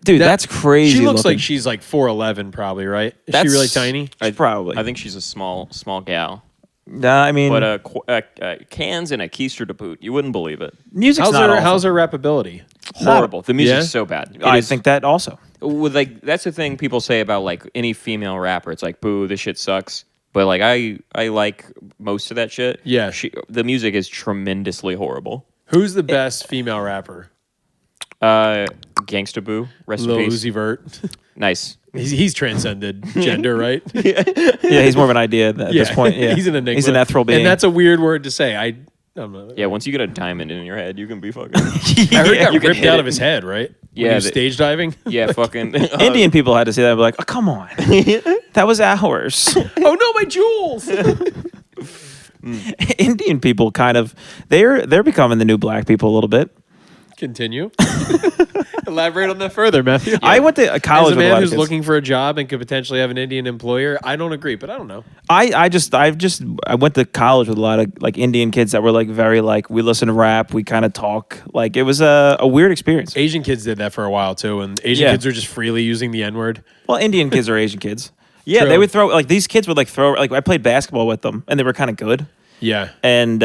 S4: Dude, that's crazy.
S5: She looks
S4: looking.
S5: like she's like 4'11", probably, right? Is
S4: That's-
S5: she really tiny?
S4: Probably.
S3: I think she's a small gal.
S4: Nah, I mean,
S3: But cans and a keister to boot. You wouldn't believe it.
S4: music's
S5: How's
S4: not
S5: her
S4: awful.
S5: How's her rappability?
S3: Horrible. The music's
S5: Yeah?
S3: so bad. It
S4: I
S3: is-
S4: think that also.
S3: with like that's the thing people say about like any female rapper. It's like, boo, this shit sucks. But like I like most of that shit.
S5: Yeah.
S3: The music is tremendously horrible.
S5: Who's the best female rapper?
S3: Gangsta Boo, rest in
S5: Lil
S3: peace.
S5: Uzi Vert.
S3: Nice.
S5: He's transcended gender, right?
S4: Yeah, he's more of an idea at this point. Yeah,
S5: he's an enigma.
S4: He's an ethereal being.
S5: and that's a weird word to say. I'm not.
S3: Yeah, once you get a diamond in your head, you can be fucking.
S5: I heard it got
S3: you can
S5: ripped
S3: hit
S5: out
S3: it.
S5: of his head, right? When
S3: Yeah,
S5: he was
S3: the-
S5: stage diving.
S3: Yeah, fucking.
S4: Indian people had to say that. Like, oh, come on, that was ours.
S5: Oh no, my jewels!
S4: Indian people kind of they're becoming the new black people a little bit.
S5: Continue. Elaborate on that further, Matthew.
S4: I went to college
S5: As a
S4: with a lot
S5: man
S4: of
S5: who's
S4: kids.
S5: looking for a job and could potentially have an Indian employer, I don't agree, but I don't know.
S4: I went to college with a lot of like Indian kids that were like very like we listen to rap, we kind of talk. Like it was a weird experience.
S5: Asian kids did that for a while too, and Asian
S4: Yeah.
S5: kids are just freely using the N-word.
S4: Well, Indian kids are Asian kids. Yeah,
S5: True.
S4: they would throw like these kids would like throw like I played basketball with them and they were kind of good
S5: Yeah.
S4: and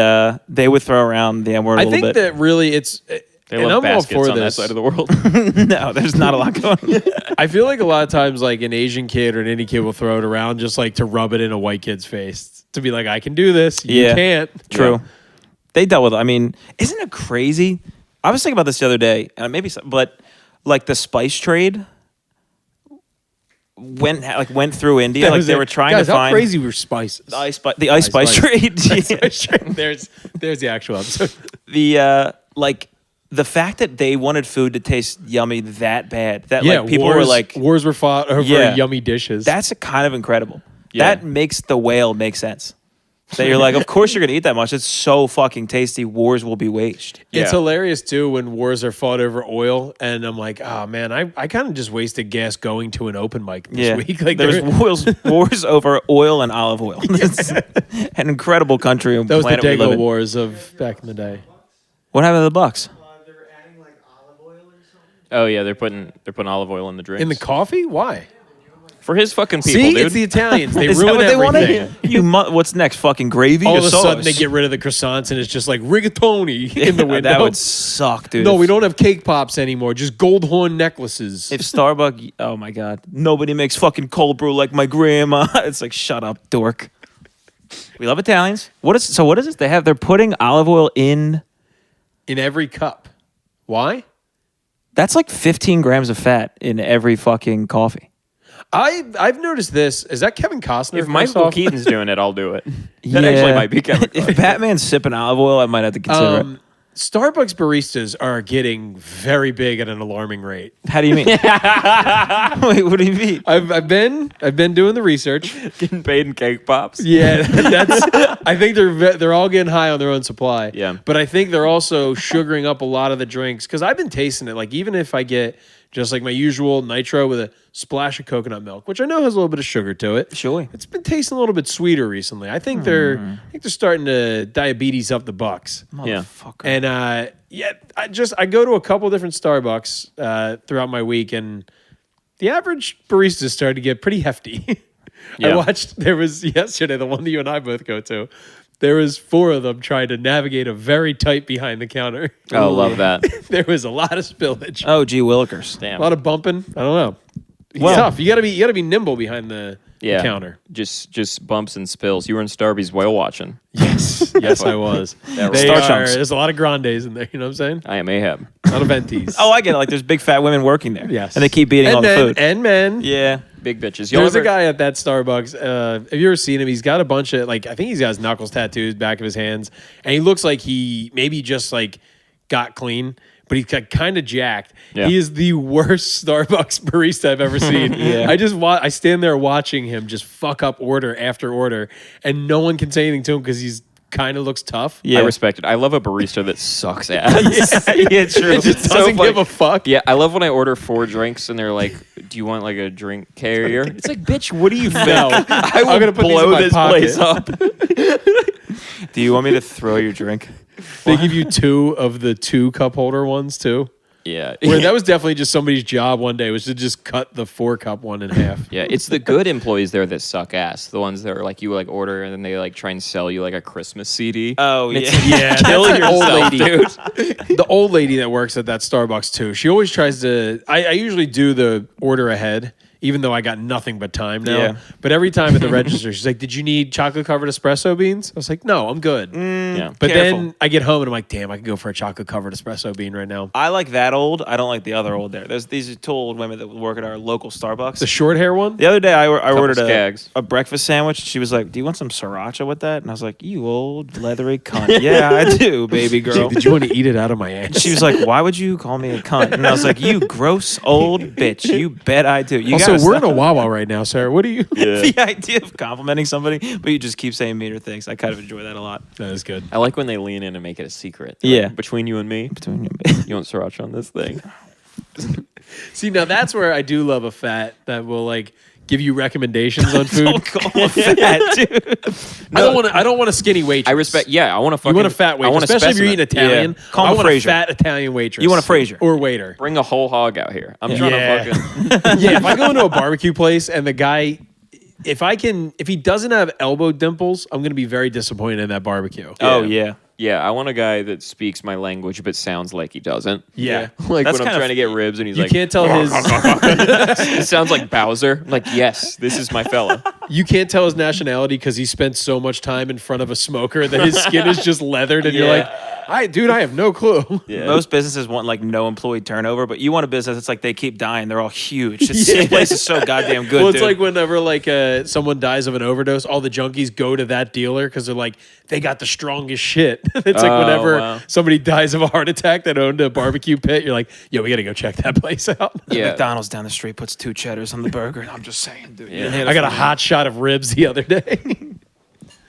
S4: they would throw around the N word a
S5: I
S4: little
S5: think
S4: bit.
S5: that really it's
S3: They
S5: and
S3: love
S5: I'm all
S3: baskets
S5: for
S3: on that
S5: this.
S3: side of the world.
S4: No, there's not a lot going on.
S5: I feel like a lot of times like an Asian kid or an Indian kid will throw it around just like to rub it in a white kid's face. To be like, I can do this. You
S4: Yeah.
S5: can't.
S4: True.
S5: Yeah.
S4: They dealt with it. I mean, isn't it crazy? I was thinking about this the other day, and maybe, but like the spice trade. went through India. Like they were trying
S5: Guys,
S4: to
S5: how
S4: find
S5: crazy were spices?
S4: the ice spice trade.
S5: There's the actual episode.
S4: The fact that they wanted food to taste yummy that bad that
S5: Yeah,
S4: like people
S5: wars,
S4: were like,
S5: wars were fought over
S4: Yeah.
S5: yummy dishes.
S4: that's kind of incredible.
S3: Yeah.
S4: That makes the whale make sense. That you're like, of course you're gonna eat that much. It's so fucking tasty. Wars will be waged.
S5: It's
S3: Yeah.
S5: hilarious too when wars are fought over oil, and I'm like, oh man, I kind of just wasted gas going to an open mic this week. Like
S4: there's wars over oil and olive oil. It's an incredible country and
S5: that was the
S4: planet we live
S5: Dago
S4: in.
S5: wars of back in the day.
S4: What happened to the Bucks?
S6: They were adding like olive oil or something.
S3: Oh yeah, they're putting olive oil in the drinks.
S5: In the coffee? Why?
S3: For his fucking people,
S5: See,
S3: dude.
S5: it's the Italians. They
S4: Is that
S5: ruin
S4: what they
S5: everything.
S4: wanted? What's next? Fucking gravy?
S5: All
S4: or
S5: of a
S4: sauce?
S5: sudden, they get rid of the croissants, and it's just like rigatoni in the window.
S4: That would suck, dude.
S5: No, we don't have cake pops anymore. Just gold horn necklaces.
S4: If Starbucks, oh my god, nobody makes fucking cold brew like my grandma. It's like, shut up, dork. We love Italians. What is this? They're putting olive oil in.
S5: In every cup. Why?
S4: That's like 15 grams of fat in every fucking coffee.
S5: I've noticed this. Is that Kevin Costner?
S3: If Michael Keaton's doing it, I'll do it. That actually might be Kevin.
S4: If Batman's sipping olive oil, I might have to consider it.
S5: Starbucks baristas are getting very big at an alarming rate.
S4: How do you mean? Wait, what do you mean?
S5: I've been doing the research.
S3: Getting paid in cake pops.
S5: Yeah, I think they're all getting high on their own supply.
S3: Yeah.
S5: But I think they're also sugaring up a lot of the drinks because I've been tasting it. Like even if I get just like my usual nitro with a splash of coconut milk, which I know has a little bit of sugar to it.
S4: Sure.
S5: It's been tasting a little bit sweeter recently. I think they're starting to diabetes up the Bucks.
S3: Yeah.
S4: Motherfucker.
S5: And I go to a couple different Starbucks throughout my week, and the average barista started to get pretty hefty.
S3: Yeah.
S5: I watched. There was yesterday the one that you and I both go to. There was 4 of them trying to navigate a very tight behind the counter.
S3: Oh, love that.
S5: There was a lot of spillage,
S4: Oh, gee willikers.
S5: a
S3: Damn.
S5: lot of bumping. I don't know. It's
S4: Well-
S5: tough. You gotta be nimble behind the
S3: Yeah.
S5: counter.
S3: Just bumps and spills. You were in Starbucks whale watching.
S5: Yes, yes, I was.
S3: That
S5: They
S4: Star
S5: are,
S4: Chunks.
S5: there's a lot of grandes in there. You know what I'm saying?
S3: I am Ahab.
S5: A lot of ventis.
S4: Oh, I get it. Like there's big fat women working there.
S5: yes.
S4: And they keep eating all the
S5: men,
S4: food.
S5: And men.
S4: Yeah.
S3: Big bitches. Y'all
S5: There's a
S3: ever-
S5: guy at that Starbucks. Have you ever seen him? He's got a bunch of I think he's got his knuckles tattoos back of his hands, and he looks like he maybe just got clean, but he's kind of jacked.
S3: Yeah.
S5: He is the worst Starbucks barista I've ever seen.
S4: Yeah.
S5: I stand there watching him just fuck up order after order, and no one can say anything to him because he's kind of looks tough.
S4: Yeah.
S3: I respect it. I love a barista that sucks ass.
S4: Yeah, true.
S5: It just
S3: So
S5: doesn't
S3: funny.
S5: give a fuck.
S3: Yeah, I love when I order 4 drinks and they're like, "Do you want like a drink carrier?" It's like, bitch, what do you think? I will
S5: I'm gonna put these in
S3: blow
S5: my
S3: this
S5: pocket.
S3: place up.
S4: Do you want me to throw your drink?
S5: They give you 2 of the 2 cup holder ones too.
S3: Yeah,
S5: Where that was definitely just somebody's job one day was to just cut the 4 cup one in half.
S3: yeah. It's the good employees there that suck ass. The ones that are like you order and then they try and sell you like a Christmas CD.
S4: Oh, yeah.
S5: Yeah,
S3: Kill
S5: that's an old
S3: yourself,
S5: lady.
S3: dude.
S5: The old lady that works at that Starbucks too. She always tries to. I usually do the order ahead, even though I got nothing but time now.
S4: Yeah.
S5: But every time at the register, she's like, "Did you need chocolate covered espresso beans?" I was like, "No, I'm good."
S3: Yeah.
S5: But
S4: careful.
S5: then I get home and I'm like, "Damn, I could go for a chocolate covered espresso bean right now."
S4: I like that old. I don't like the other old there. There's these 2 old women that work at our local Starbucks.
S5: The short hair one.
S4: The other day, I ordered
S3: skags.
S4: a breakfast sandwich. She was like, "Do you want some sriracha with that?" And I was like, "You old leathery cunt." Yeah, I do, baby girl.
S5: Did you want to eat it out of my ass?
S4: She was like, "Why would you call me a cunt?" And I was like, "You gross old bitch. You bet I do." You
S5: Also,
S4: gotta
S5: we're in
S4: stop
S5: a Wawa right now, Sarah. What do you?
S4: the idea of complimenting somebody, but you just keep saying meaner things. I kind of enjoy that a lot.
S5: That is good.
S3: I like when they lean in and make it a secret.
S4: Yeah.
S3: Between you and me,
S4: Between you
S3: you want sriracha on this thing?
S5: See, now that's where I do love a fat that will give you recommendations on food.
S4: Don't call a fat, dude.
S5: I don't want a skinny waitress.
S3: I respect. Yeah, I want to fucking.
S5: You want a fat
S3: I
S5: waitress,
S3: want a
S5: especially if you're eating
S3: specimen.
S5: Italian.
S4: Yeah. Call
S5: I
S4: him
S5: want
S4: Frasier.
S5: a fat Italian waitress.
S4: You want a Frasier.
S5: or waiter.
S3: Bring a whole hog out here. I'm trying
S5: Yeah.
S3: to fucking.
S5: Yeah, if I go into a barbecue place and the guy, if he doesn't have elbow dimples, I'm going to be very disappointed in that barbecue.
S4: Oh yeah.
S3: Yeah, I want a guy that speaks my language but sounds like he doesn't.
S5: Yeah.
S3: Like
S4: That's
S3: when I'm
S4: kind of-
S3: trying to get ribs and he's
S5: You
S3: like,
S5: can't tell his
S3: it sounds like Bowser. I'm like, yes, this is my fella.
S5: you can't tell his nationality because he spent so much time in front of a smoker that his skin is just leathered, and you're
S4: Yeah.
S5: like, I have no clue.
S3: Yeah.
S4: Most businesses want like no employee turnover, but you want a business that's like they keep dying. They're all huge. This place is so goddamn good.
S5: Well, it's
S4: dude.
S5: like whenever like someone dies of an overdose, all the junkies go to that dealer because they're like they got the strongest shit. It's like whenever
S3: wow.
S5: somebody dies of a heart attack that owned a barbecue pit, you're like, yo, we got to go check that place out.
S3: Yeah.
S4: McDonald's down the street puts 2 cheddars on the burger. I'm just saying, dude.
S3: Yeah.
S5: I got a hot shot of ribs the other day.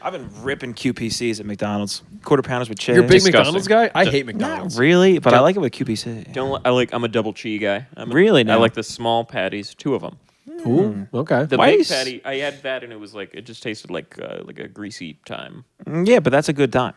S4: I've been ripping QPCs at McDonald's. Quarter pounders with chicken.
S5: You're a big
S3: Disgusting.
S5: McDonald's guy? I hate
S4: Not
S5: McDonald's.
S4: really, but I like it with QPC.
S3: I'm a double cheese guy.
S4: Really
S3: I
S4: now?
S3: like the small patties, 2 of them.
S5: Ooh, okay.
S3: The
S4: Why
S3: big
S4: is-
S3: patty, I had that and it was like it just tasted like a greasy time.
S4: Yeah, but that's a good time.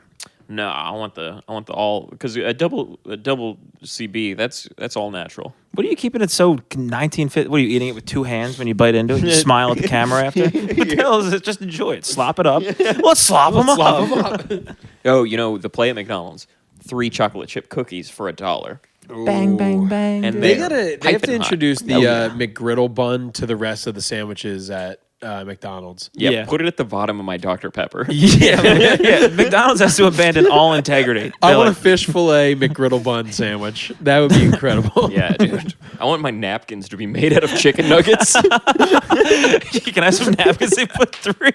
S3: No, I want the all because a double CB that's all natural.
S4: What are you keeping it so 1950? What are you eating it with 2 hands when you bite into it? You smile at the camera after? What the hell is it? Just enjoy it. Slop it up. Let's slop them up.
S3: Oh, the play at McDonald's, 3 chocolate chip cookies for $1.
S4: Bang, bang, bang.
S3: And
S5: They
S3: they're
S5: have to
S3: piping hot.
S5: introduce the
S3: Oh, yeah.
S5: McGriddle bun to the rest of the sandwiches at McDonald's.
S3: Yeah,
S4: Yeah.
S3: put it at the bottom of my Dr. Pepper.
S4: yeah, McDonald's has to abandon all integrity.
S5: I
S4: They're
S5: want a
S4: like,
S5: fish fillet McGriddle bun sandwich. That would be incredible.
S3: Yeah, dude. I want my napkins to be made out of chicken nuggets.
S4: Can I have some napkins? They put 3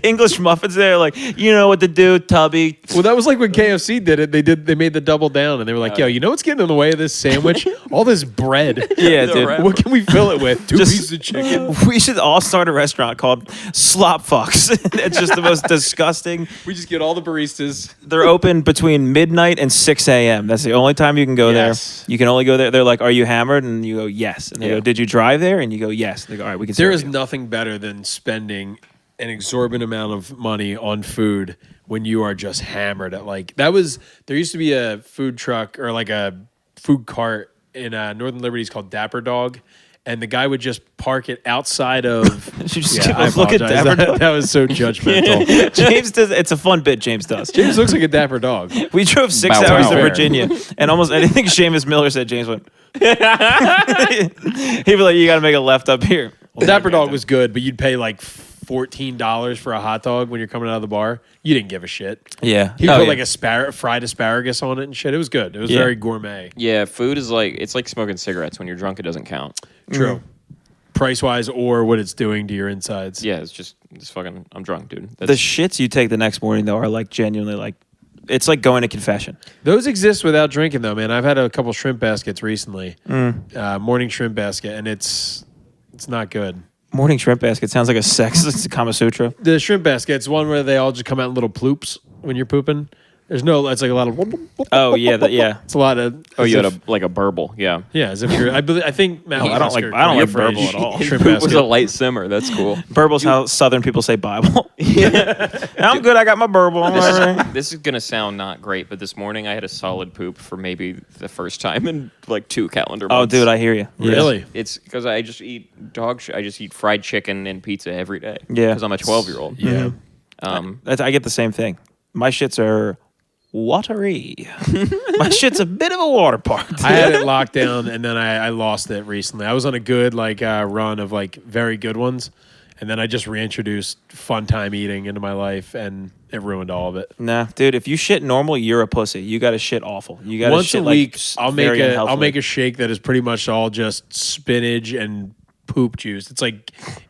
S4: English muffins there. Like, you know what to do, Tubby.
S5: Well, that was like when KFC did it. They made the double down, and they were like, "Yo, you know what's getting in the way of this sandwich? All this bread.
S4: Yeah,
S3: The
S4: dude.
S3: wrap.
S5: What can we fill it with? 2
S4: Just-
S5: pieces of chicken.
S4: We should all start a restaurant called Slop Fucks. It's just the most disgusting.
S5: We just get all the baristas.
S4: They're open between midnight and 6 a.m. That's the only time you can go
S5: Yes.
S4: there. You can only go there. They're like, "Are you hammered?" And you go, "Yes." And they
S3: Yeah.
S4: go, "Did you drive there?" And you go, "Yes." They go, "All right, we can."
S5: There
S4: serve
S5: is
S4: you."
S5: nothing better than spending an exorbitant amount of money on food when you are just hammered at like that was there used to be a food truck or like a food cart in Northern Liberties called Dapper Dog. And the guy would just park it outside of.
S4: Should you just
S5: Yeah,
S4: give
S5: I
S4: a look at
S5: apologize.
S4: Dapper Dog?
S5: That was so judgmental.
S4: James does. It's a fun bit. James does.
S5: James looks like a dapper dog.
S4: We drove 6
S3: Bow
S4: hours
S3: wow.
S4: to
S3: Fair.
S4: Virginia, and almost anything Seamus Miller said, James went. He'd be like, "You got to make a left up here."
S5: Well, Dapper Dog was good, but you'd pay like $14 for a hot dog when you're coming out of the bar. You didn't give a shit.
S4: Yeah,
S5: He put like fried asparagus on it and shit. It was good. It was
S4: Yeah.
S5: very gourmet.
S3: Yeah, food is it's like smoking cigarettes. When you're drunk, it doesn't count.
S5: True. Price wise or what it's doing to your insides.
S3: Yeah, it's fucking. I'm drunk, dude.
S4: the shits you take the next morning though are like genuinely like, it's like going to confession.
S5: Those exist without drinking though, man. I've had a couple shrimp baskets recently. Morning shrimp basket, and it's not good.
S4: Morning shrimp basket sounds like a sex. It's a Kama Sutra.
S5: The shrimp basket's one where they all just come out in little ploops when you're pooping. There's no, it's like a lot of.
S4: Oh yeah, yeah.
S5: It's a lot of.
S3: Oh,
S5: as
S3: you
S5: if-
S3: had a burble. Yeah.
S5: Yeah, as if you're. I think Matt.
S4: I don't like-
S5: Oscar
S4: I don't like
S5: for his
S4: burble at all.
S5: Shrimp
S3: It was
S5: basket.
S3: a light simmer. That's cool.
S4: Burble's how Southern people say Bible. I'm good. I got my burble. I'm all right.
S3: This is gonna sound not great, but this morning I had a solid poop for maybe the first time in like 2 calendar
S4: Oh,
S3: months.
S4: dude, I hear you.
S5: Really?
S3: It's because I just eat I just eat fried chicken and pizza every day.
S4: Yeah.
S3: Because I'm a 12-year-old.
S5: Yeah.
S4: I get the same thing. My shits are watery. My shit's a bit of a water park.
S5: I had it locked down and then I lost it recently. I was on a good run of like very good ones, and then I just reintroduced fun time eating into my life, and it ruined all of it.
S4: Nah, dude, if you shit normal, you're a pussy. You got to shit awful. You got to
S5: Once
S4: shit
S5: a week,
S4: like
S5: I'll make
S4: very
S5: I'll
S4: unhealthily.
S5: make a shake that is pretty much all just spinach and poop juice.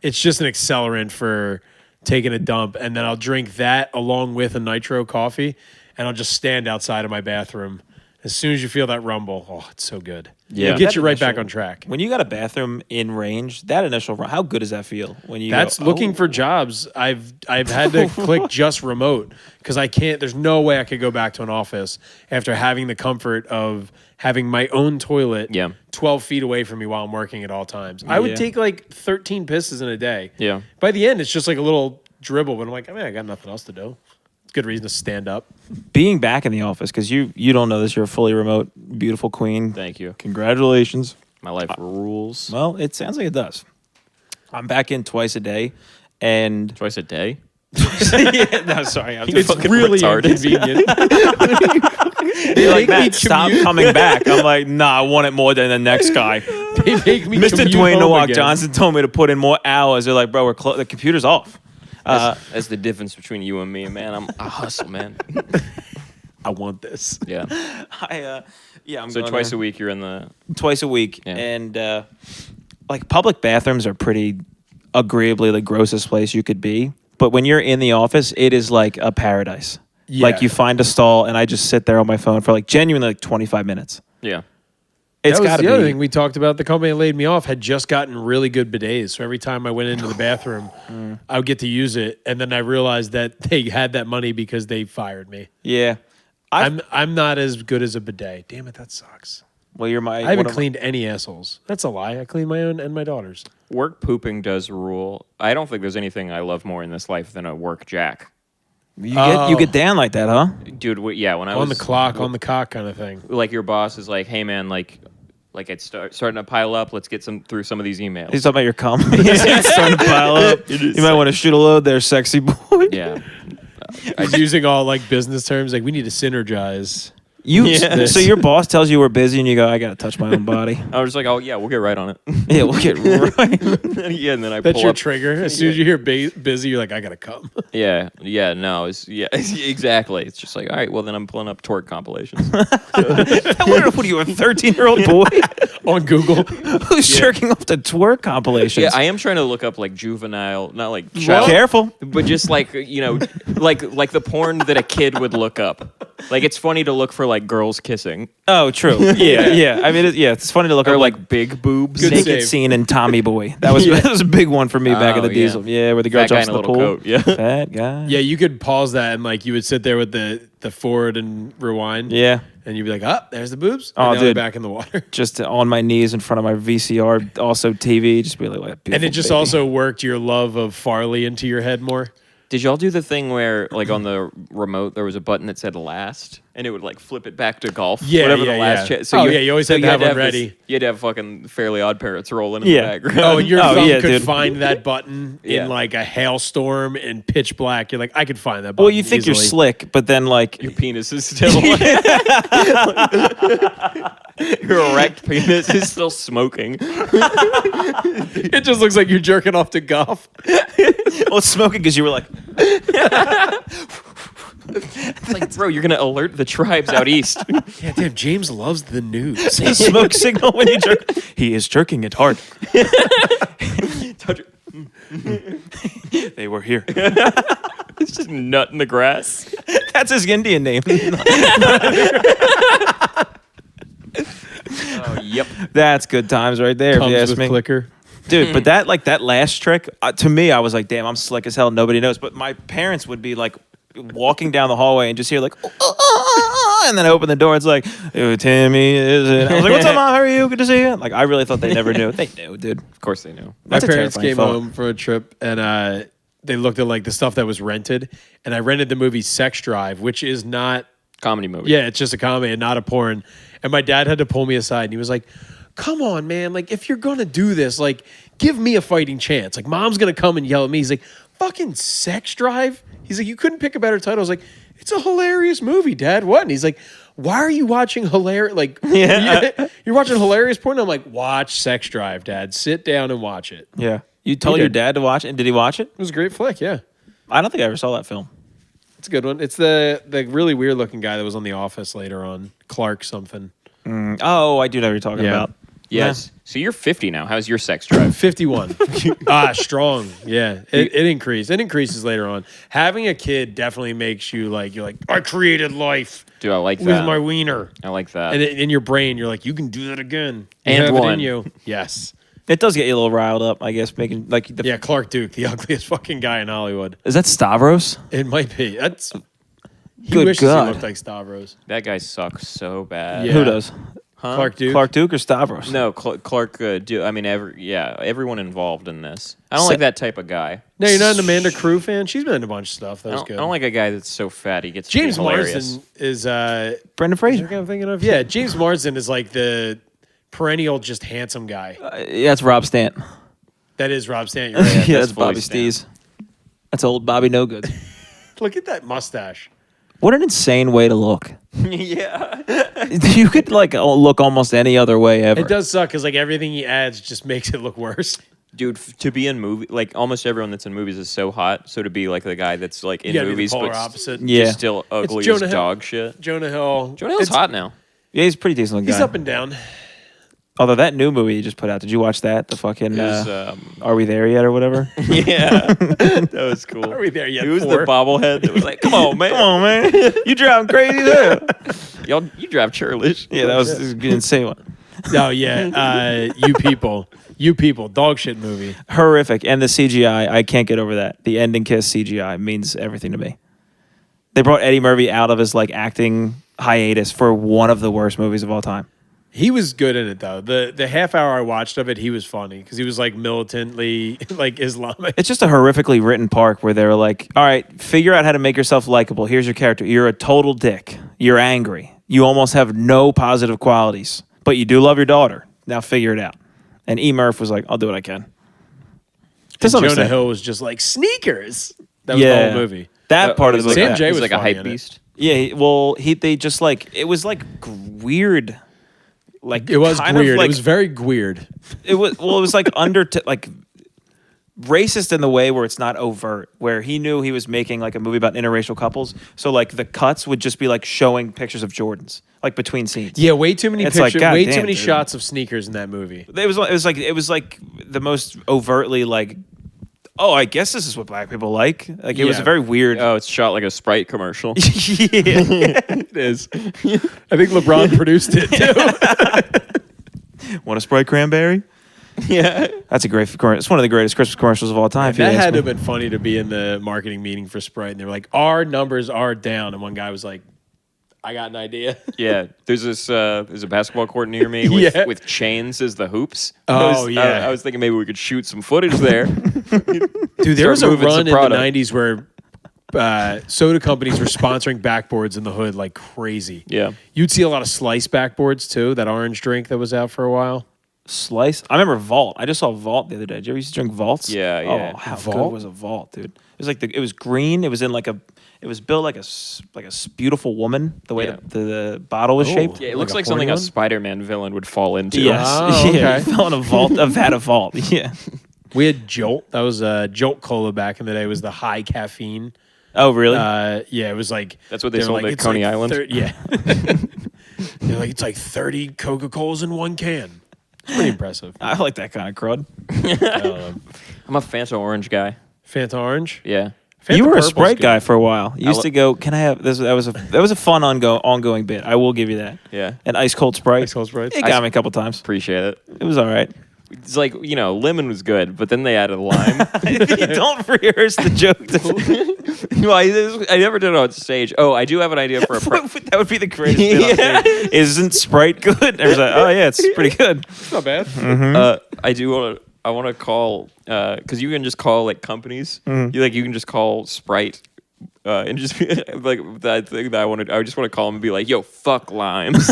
S5: It's just an accelerant for taking a dump, and then I'll drink that along with a nitro coffee, and I'll just stand outside of my bathroom. As soon as you feel that rumble, oh, it's so good.
S3: Yeah.
S5: It gets
S4: That
S5: you right back
S4: initial-
S5: on track.
S4: When you got a bathroom in range, that initial run, how good does that feel? When you
S5: That's
S4: go,
S5: looking
S4: oh.
S5: for jobs. I've had to click just remote because I can't. There's no way I could go back to an office after having the comfort of having my own toilet
S3: Yeah.
S5: 12 feet away from me while I'm working at all times. I would
S4: Yeah.
S5: take like 13 pisses in a day.
S3: Yeah.
S5: By the end, it's just like a little dribble, but I'm like, I got nothing else to do. It's a good reason to stand up.
S4: Being back in the office, because you don't know this, you're a fully remote, beautiful queen.
S3: Thank you.
S4: Congratulations.
S3: My life rules.
S4: Well, it sounds like it does. I'm back in twice a day, and
S3: Twice a day.
S4: yeah, no, sorry, I'm
S5: It's
S4: just
S5: really
S3: retarded.
S5: inconvenient.
S4: You're like,
S5: make me
S4: Matt, stop
S5: commute."
S4: coming back. I'm like, nah, I want it more than the next guy.
S5: They make me
S4: Mr.
S5: commute
S4: Dwayne
S5: home
S4: Nowak
S5: again.
S4: Johnson told me to put in more hours. They're like, bro, the computer's off.
S3: That's the difference between you and me, man. I hustle, man.
S5: I want this.
S3: Yeah.
S4: I'm
S3: So
S4: going
S3: twice
S4: there
S3: a week you're in the.
S4: twice a week,
S3: Yeah.
S4: and like public bathrooms are pretty agreeably the grossest place you could be. But when you're in the office, it is like a paradise.
S5: Yeah.
S4: Like you find a stall, and I just sit there on my phone for like genuinely like 25 minutes.
S3: Yeah.
S4: It's
S5: That was
S4: got to
S5: the
S4: be.
S5: other thing we talked about. The company that laid me off had just gotten really good bidets. So every time I went into the bathroom, I would get to use it. And then I realized that they had that money because they fired me.
S4: Yeah.
S5: I'm not as good as a bidet. Damn it, that sucks.
S4: Well, you're my.
S5: I haven't
S4: one of-
S5: cleaned any assholes. That's a lie. I clean my own and my daughter's.
S3: Work pooping does rule. I don't think there's anything I love more in this life than a work jack.
S4: You get down like that, huh?
S3: Dude, yeah, when I was
S5: On the clock, on the cock kind of thing.
S3: like your boss is like, "Hey man, like it's starting to pile up. Let's get through some of these emails."
S4: He's talking about your cum. It's starting to pile up. You might want to shoot a load there, sexy boy.
S3: Yeah.
S5: He's using all like business terms. Like we need to synergize.
S4: So your boss tells you we're busy, and you go, "I gotta touch my own body."
S3: I was just like, "Oh yeah, we'll get right on it."
S4: Yeah, we'll get right.
S3: Yeah, and then I
S5: That's
S3: pull
S5: your
S3: up.
S5: trigger. As soon as you hear busy, you're like, I gotta come.
S3: No, exactly. It's just like, all right, well then I'm pulling up twerk compilations.
S4: What are you, a 13-year-old boy
S5: On Google.
S4: who's jerking off to twerk compilations?
S3: Yeah, I am trying to look up like juvenile, not like
S4: Well,
S3: child,
S4: careful.
S3: but just like like the porn that a kid would look up. Like it's funny to look for like girls kissing
S4: Oh, true. Yeah. I mean, it's funny to look
S3: or
S4: at
S3: like big boobs.
S5: Good
S4: naked
S5: save.
S4: scene in Tommy Boy. That was a big one for me back in the
S3: Oh, yeah.
S4: Diesel. Yeah, where the girl
S3: Fat guy
S4: jumps
S3: in a
S4: in the
S3: little
S4: pool.
S3: coat. Yeah.
S4: Fat guy.
S5: Yeah, you could pause that and like you would sit there with the forward and rewind.
S4: Yeah.
S5: And you'd be like, there's the boobs.
S4: Oh,
S5: and now they're
S4: dude.
S5: back in the water.
S4: Just on my knees in front of my VCR, also TV, just be like,
S5: And
S4: beautiful
S5: it just
S4: baby.
S5: also worked your love of Farley into your head more.
S3: Did y'all do the thing where like on the remote there was a button that said last and it would like flip it back to golf?
S5: Yeah,
S3: whatever
S5: yeah,
S3: the last.
S5: yeah.
S3: So
S5: You always had to have one
S3: this-
S5: ready.
S3: You had to have fucking Fairly Odd Parents rolling in
S4: Yeah.
S3: the background.
S5: Oh, and your
S4: Oh,
S5: thumb
S4: yeah,
S5: could
S4: dude.
S5: find that button
S3: Yeah.
S5: in like a hailstorm and pitch black. You're like, I could find that button.
S4: Well, you think you're
S5: easily.
S4: slick, but then like
S3: Your penis is still. Your erect penis is still smoking.
S5: It just looks like you're jerking off to golf.
S4: well, it's smoking because you were like,
S3: Like, bro, you're gonna alert the tribes out east.
S5: Yeah, damn, James loves the news.
S4: smoke signal when you jerk. He is jerking it hard. They were here.
S3: It's just nut in the grass.
S4: That's his Indian name.
S3: Oh, yep.
S4: That's good times right there, if
S5: Comes
S4: you ask
S5: with
S4: me.
S5: clicker.
S4: Dude, but that last trick, to me, I was like, damn, I'm slick as hell. Nobody knows. But my parents would be like walking down the hallway and just hear like, and then I open the door. It's like, oh, Timmy is it? I was like, what's up, Mom? How are you? Good to see you. Like, I really thought they never knew. They knew, dude.
S3: Of course they knew.
S5: My
S4: That's a
S5: parents
S4: terrifying
S5: came
S4: thought.
S5: home for a trip and they looked at like the stuff that was rented. And I rented the movie Sex Drive, which is not,
S3: Comedy movie.
S5: yeah, it's just a comedy and not a porn. And my dad had to pull me aside and he was like, come on, man. Like, if you're going to do this, like, give me a fighting chance. Like, Mom's going to come and yell at me. He's like, fucking Sex Drive? He's like, you couldn't pick a better title. I was like, it's a hilarious movie, Dad. What? And he's like, why are you watching hilarious? Like, you're watching hilarious porn? I'm like, watch Sex Drive, Dad. Sit down and watch it.
S4: Yeah. You told
S5: He
S4: your
S5: did.
S4: dad to watch it, and did he watch it?
S5: It was a great flick, yeah.
S4: I don't think I ever saw that film.
S5: It's a good one. It's the really weird looking guy that was on The Office later on. Clark something.
S4: Oh, I do know what you're talking
S5: Yeah.
S4: about.
S3: Yes. So you're 50 now. How's your sex drive?
S5: 51. Strong. Yeah. It increased. It increases later on. Having a kid definitely makes you like, you're like, I created life
S3: Do I like
S5: with
S3: that?
S5: my wiener.
S3: I like that.
S5: And in your brain, you're like, you can do that again. You
S3: And
S5: have it
S3: one.
S5: in you. Yes.
S4: It does get you a little riled up, I guess, making like the
S5: Yeah, Clark Duke, the ugliest fucking guy in Hollywood.
S4: Is that Stavros?
S5: It might be. He
S4: Good
S5: wishes
S4: God.
S5: he looked like Stavros.
S3: that guy sucks so bad.
S5: Yeah.
S4: Who does?
S3: Huh?
S5: Clark Duke.
S4: Clark Duke or Stavros?
S3: No, Clark. I mean, everyone involved in this. I don't
S4: Sa-
S3: like that type of guy.
S5: No, you're not an Amanda Crew fan? She's been in a bunch of stuff. That
S3: I
S5: was
S3: don't,
S5: good.
S3: I don't like a guy that's so fat he gets to be
S5: James
S3: hilarious.
S5: Marsden is
S4: Brendan
S5: Is that
S4: Fraser.
S5: what I'm thinking of? Yeah, James Marsden is like the perennial just handsome guy.
S4: Yeah, that's Rob Stant.
S5: That is Rob Stant. You're right.
S4: Yeah,
S3: that's
S4: that's Bobby
S3: fully
S4: Stees. That's old Bobby No Good.
S5: Look at that mustache.
S4: What an insane way to look.
S3: Yeah.
S4: You could like look almost any other way ever.
S5: It does suck because like everything he adds just makes it look worse.
S3: Dude, to be in movie, like almost everyone that's in movies is so hot. So to be like the guy that's like in
S5: You gotta be the
S3: movies,
S5: polar
S3: but
S5: opposite.
S4: Yeah.
S3: just still ugly as
S5: Jonah Hill.
S3: dog shit.
S5: Jonah Hill.
S3: Jonah Hill's hot now.
S4: Yeah, he's a pretty decent guy.
S5: He's up and down.
S4: Although that new movie he just put out, did you watch that? The fucking
S3: Is,
S4: Are We There Yet or whatever?
S3: yeah, that was cool.
S5: Are we there yet?
S3: He was
S5: Four?
S3: the bobblehead that was like, "Come on, man,
S4: Come on, man. You driving crazy there.
S3: y'all, you drive churlish."
S4: Yeah, that was an insane one.
S5: Oh yeah, you people, dog shit movie.
S4: Horrific. And the CGI, I can't get over that. The ending kiss CGI means everything to me. They brought Eddie Murphy out of his like acting hiatus for one of the worst movies of all time.
S5: He was good in it though. The half hour I watched of it, he was funny because he was like militantly like Islamic.
S4: It's just a horrifically written park where they're like, all right, figure out how to make yourself likable. Here's your character. You're a total dick. You're angry. You almost have no positive qualities, but you do love your daughter. Now figure it out. And E. Murph was like, I'll do what I can. To some
S5: Jonah
S4: extent.
S5: Hill was just like sneakers. That was
S4: Yeah.
S5: the whole movie.
S4: That part of the
S5: Sam
S4: movie.
S5: J
S3: He's
S5: was
S3: like a
S5: funny
S3: hype
S5: in it.
S3: beast.
S4: Yeah, they just like, it was like weird. Like
S5: It was
S4: kind of
S5: weird.
S4: like,
S5: It was very weird.
S4: it was like like racist in the way where it's not overt, where he knew he was making like a movie about interracial couples. So like the cuts would just be like showing pictures of Jordans, like between scenes.
S5: Yeah, way too many
S4: It's like,
S5: pictures, way
S4: goddamn,
S5: too many
S4: dude.
S5: shots of sneakers in that movie.
S4: It was like the most overtly like, oh, I guess this is what black people like. Like it was
S5: Yeah.
S4: a very weird.
S3: Oh, it's shot like a Sprite commercial.
S4: yeah.
S5: It is. I think LeBron produced it too.
S4: Want a Sprite cranberry?
S3: yeah,
S4: That's a great. It's one of the greatest Christmas commercials of all time. if you
S5: That
S4: ask
S5: had to
S4: me.
S5: have been funny to be in the marketing meeting for Sprite, and they were like, "Our numbers are down," and one guy was like, "I got an idea."
S3: yeah. There's a basketball court near me with,
S5: Yeah.
S3: with chains as the hoops.
S5: Oh, yeah.
S3: I was thinking maybe we could shoot some footage there.
S5: Dude, there was a
S3: moving some
S5: run in the
S3: product.
S5: '90s where soda companies were sponsoring backboards in the hood like crazy.
S3: Yeah.
S5: You'd see a lot of Slice backboards too. That orange drink that was out for a while.
S4: Slice. I remember Vault. I just saw Vault the other day. Did you ever used to drink Vaults?
S3: Yeah, yeah.
S4: Oh, how
S5: Vault?
S4: good was a Vault, dude? It was like it was green. It was in like a. It was built like a beautiful woman. The way
S3: Yeah.
S4: the bottle was shaped.
S3: Yeah, it
S5: Like
S3: looks
S5: a
S3: like something a
S5: horny one?
S3: Spider-Man villain would fall into.
S4: Yes.
S5: Oh,
S4: Yeah.
S5: okay.
S4: It fell in a vault. A vat of Vault. Yeah.
S5: We had Jolt. That was Jolt Cola back in the day. It was the high caffeine.
S4: Oh, really?
S5: Yeah, it was like
S3: That's what they
S5: were
S3: sold at
S5: it's
S3: Coney Island?
S5: Yeah, they're like it's like 30 Coca-Colas in one can. It's pretty impressive.
S4: I like that kind of crud.
S3: I'm a Fanta Orange guy.
S5: Fanta Orange.
S3: Yeah.
S5: Fanta
S4: You were a
S5: Purple's
S4: Sprite
S5: good.
S4: guy for a while. You used
S3: lo-
S4: to go. Can I have this? That was a fun ongoing bit. I will give you that.
S3: Yeah.
S4: An ice cold Sprite.
S5: Ice cold Sprites.
S4: It got me a couple times.
S3: Appreciate it.
S4: It was all right.
S3: It's like, lemon was good, but then they added lime.
S4: Don't rehearse the joke.
S3: No, I never did it on stage. Oh, I do have an idea for a
S4: That would be the greatest bit on stage. Isn't Sprite good? Everyone's like, oh yeah, it's pretty good.
S5: It's not bad.
S3: I do want to. I want to call because you can just call like companies. You can just call Sprite and just be, like that thing that I wanted. I just want to call them and be like, "Yo, fuck limes."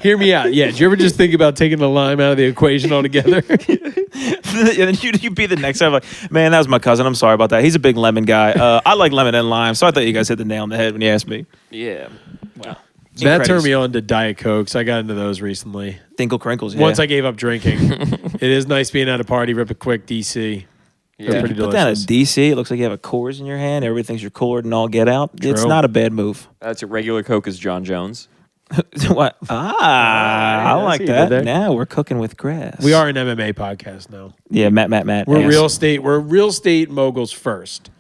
S5: Hear me out. Yeah. Did you ever just think about taking the lime out of the equation altogether?
S4: And then you'd be the next time like, man, that was my cousin. I'm sorry about that. He's a big lemon guy. I like lemon and lime, so I thought you guys hit the nail on the head when you asked me.
S3: yeah.
S4: Wow.
S5: That turned me on to Diet Cokes. I got into those recently.
S4: Dinkle crinkles. Yeah.
S5: Once I gave up drinking. It is nice being at a party, rip a quick DC.
S3: Yeah.
S5: They're pretty
S4: put down a
S5: delicious.
S4: DC. It looks like you have a Coors in your hand. Everybody thinks you're cooler than all get out. It's
S5: True.
S4: not a bad move.
S3: That's a regular Coke is John Jones.
S4: What? I like
S5: see what you did there.
S4: that. Now we're cooking with grass.
S5: We are an MMA podcast now.
S4: Yeah, Matt.
S5: We're
S4: ass.
S5: real estate moguls first,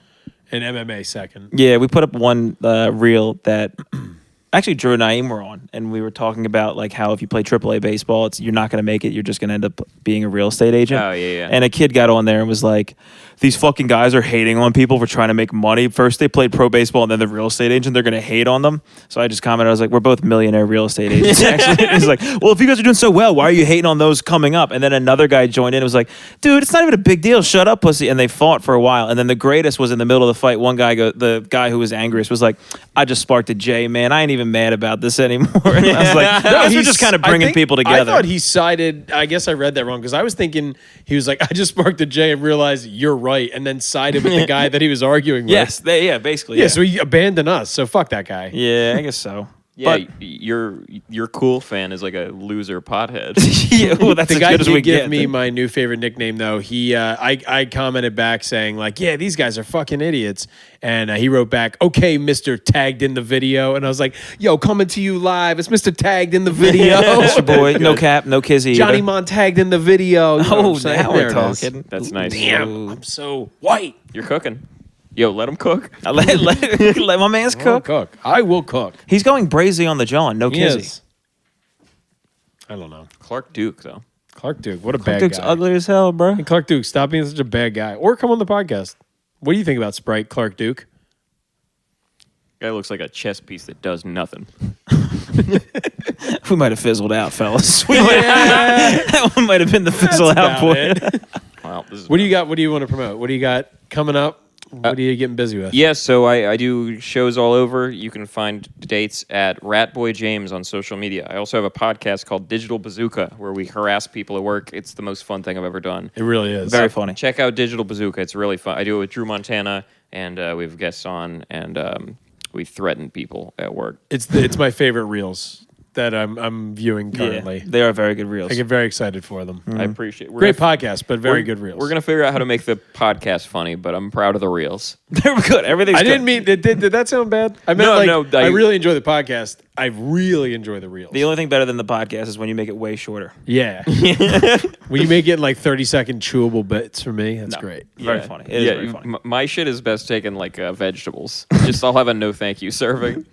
S5: and MMA second.
S4: Yeah, we put up one reel that actually Drew and Naeem were on, and we were talking about like how if you play AAA baseball, you're not going to make it. You're just going to end up being a real estate agent.
S3: Oh, yeah.
S4: And a kid got on there and was like, "These fucking guys are hating on people for trying to make money. First they played pro baseball, and then the real estate agent. They're going to hate on them." So I just commented, I was like, "We're both millionaire real estate agents." Actually, he's like, "Well, if you guys are doing so well, why are you hating on those coming up?" And then another guy joined in and was like, "Dude, it's not even a big deal. Shut up, pussy." And they fought for a while. And then the greatest was in the middle of the fight. One guy, the guy who was angriest, was like, "I just sparked a J, man. I ain't even mad about this anymore." And I was like, "No, we're just kind of bringing people together."
S5: I thought he sided. I guess I read that wrong because I was thinking he was like, I just sparked a J and realized you're right, and then sided with the guy that he was arguing with.
S4: Yes, basically.
S5: Yeah, so he abandoned us. So fuck that guy.
S4: Yeah, I guess so.
S3: Yeah,
S4: But-
S3: your cool fan is like a loser pothead.
S4: Yeah, well, that's
S5: The
S4: as
S5: guy
S4: good as
S5: did
S4: we
S5: give
S4: get.
S5: me my new favorite nickname though. I commented back saying like, yeah, these guys are fucking idiots, and he wrote back, okay, Mister Tagged in the video, and I was like, yo, coming to you live, it's Mister Tagged in the video,
S4: That's your boy. No cap, no kizzy.
S5: Johnny
S4: either.
S5: Mon tagged in the video. You know what
S4: Oh,
S5: I'm saying?
S4: now
S5: There
S4: we're
S5: it is.
S4: talking.
S3: That's nice.
S5: Damn, I'm so white.
S3: You're cooking. Yo, let him cook.
S4: let my man's
S5: I'll
S4: cook.
S5: cook. I will cook.
S4: He's going brazy on the John. No
S5: He
S4: kizzy.
S5: is. I don't know.
S3: Clark Duke, though.
S5: Clark Duke, what a
S4: Clark
S5: bad
S4: Duke's
S5: guy.
S4: ugly as hell, bro.
S5: Hey, Clark Duke, stop being such a bad guy. Or come on the podcast. What do you think about Sprite, Clark Duke?
S3: Guy looks like a chess piece that does nothing.
S4: We might have fizzled out, fellas. That one might have been the fizzle out
S5: about
S4: point.
S5: it.
S3: Wow. This is
S5: What do you got? What do you want to promote? What do you got coming up? What are you getting busy with?
S3: Yeah, so I do shows all over. You can find dates at Ratboy James on social media. I also have a podcast called Digital Bazooka where we harass people at work. It's the most fun thing I've ever done.
S5: It really is.
S4: Very funny.
S3: Check out Digital Bazooka. It's really fun. I do it with Drew Montana, and we have guests on, and we threaten people at work.
S5: It's my favorite reels that I'm viewing currently.
S4: They are very good reels.
S5: I get very excited for them.
S3: I appreciate it. We're
S5: Great
S3: gonna-
S5: podcast, but very
S3: we're-
S5: good reels.
S3: We're going to figure out how to make the podcast funny, but I'm proud of the reels.
S4: They're good. Everything's
S5: I
S4: good.
S5: didn't mean did that sound bad? I meant
S3: No,
S5: I
S3: I-
S5: really enjoy the podcast. I really enjoy the reels.
S4: The only thing better than the podcast is when you make it way shorter.
S5: yeah. When you make it like 30-second chewable bits for me, that's great.
S4: Very
S3: Yeah.
S4: funny. It is very funny.
S3: My shit is best taken like vegetables. Just I'll have a no thank you serving.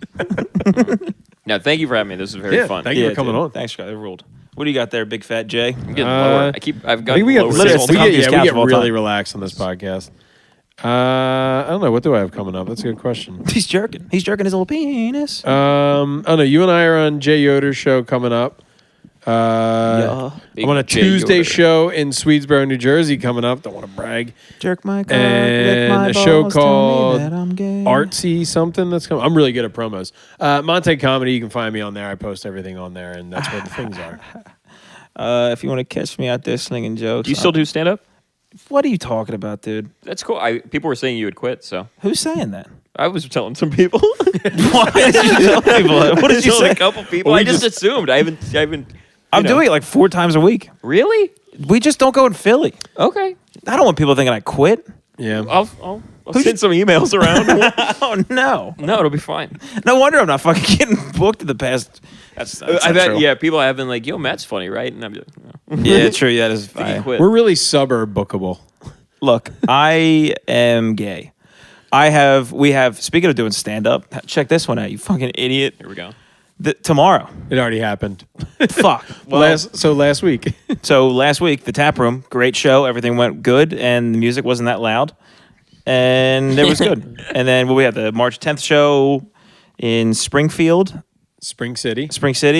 S3: No, thank you for having me. This is very
S5: Yeah,
S3: fun.
S5: thank you for coming
S4: dude.
S5: on.
S4: Thanks, guys. It ruled. What do you got there, Big Fat J?
S3: I'm getting lower. I've
S5: I
S3: got
S5: think we get
S3: lower
S4: literally-
S3: results.
S5: we
S4: the
S5: get,
S4: comfiest
S5: yeah, we
S4: couch
S5: get
S4: of all
S5: really
S4: time.
S5: relaxed on this podcast. I don't know. What do I have coming up? That's a good question.
S4: He's jerking. He's jerking his little penis.
S5: I don't know. You and I are on Jay Yoder's show coming up.
S4: Yeah.
S3: Big
S5: I'm on a
S3: Jay
S5: Tuesday
S3: Yoder.
S5: show in Swedesboro, New Jersey coming up. Don't want to brag.
S4: Jerk my cock,
S5: And
S4: lick my
S5: a show
S4: balls, tell
S5: called
S4: me that I'm gay.
S5: Artsy something that's coming. I'm really good at promos. Monte Comedy, you can find me on there. I post everything on there, and that's where the things are.
S4: If you want to catch me out there slinging jokes.
S3: Do you still do stand up?
S4: What are you talking about, dude?
S3: That's cool. People were saying you would quit, so
S4: Who's saying that?
S3: I was telling some people.
S4: Why did you tell people that? What did you
S3: Told
S4: say?
S3: a couple people.
S4: We
S3: I just assumed. I haven't.
S4: I'm doing it like 4 times a week.
S3: Really?
S4: We just don't go in Philly.
S3: Okay.
S4: I don't want people thinking I quit.
S5: Yeah.
S3: I'll send some emails around.
S4: Oh no!
S3: No, it'll be fine.
S4: No wonder I'm not fucking getting booked in the past. That's
S3: I
S4: not
S3: bet.
S4: true.
S3: Yeah, people have been like, "Yo, Matt's funny, right?" And I'm just, no.
S4: Yeah, true. That is
S3: He
S4: fine.
S3: quit.
S5: We're really suburb bookable.
S4: Look, I am gay. We have. Speaking of doing stand up, check this one out. You fucking idiot.
S3: Here we go.
S4: Tomorrow.
S5: It already happened.
S4: Fuck. Well,
S5: last week.
S4: so last week, the tap room, great show. Everything went good, and the music wasn't that loud, and it was good. And then we have the March 10th show in Spring City,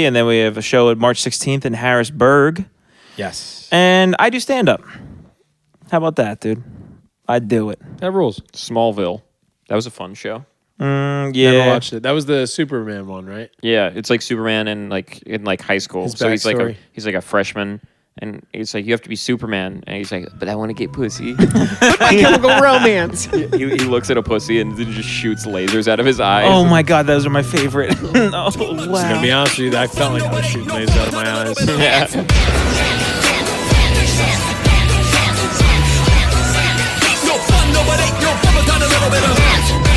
S4: and then we have a show at March 16th in Harrisburg.
S5: Yes.
S4: And I do stand up. How about that, dude? I'd do it.
S5: That rules.
S3: Smallville. That was a fun show.
S4: Yeah.
S5: Never watched it. That was the Superman one, right?
S3: Yeah, it's like Superman in high school.
S5: His
S3: So he's
S5: backstory.
S3: like a freshman, and he's like, you have to be Superman, and he's like, but I want to get pussy. Chemical romance. he looks at a pussy and then just shoots lasers out of his eyes.
S4: Oh my God, those are my favorite. Oh,
S5: I'm
S4: wow.
S5: gonna be honest with you, I felt like I was shooting lasers out of my eyes.
S3: Yeah.
S1: No fun, no, but ain't no fun, but a little bit of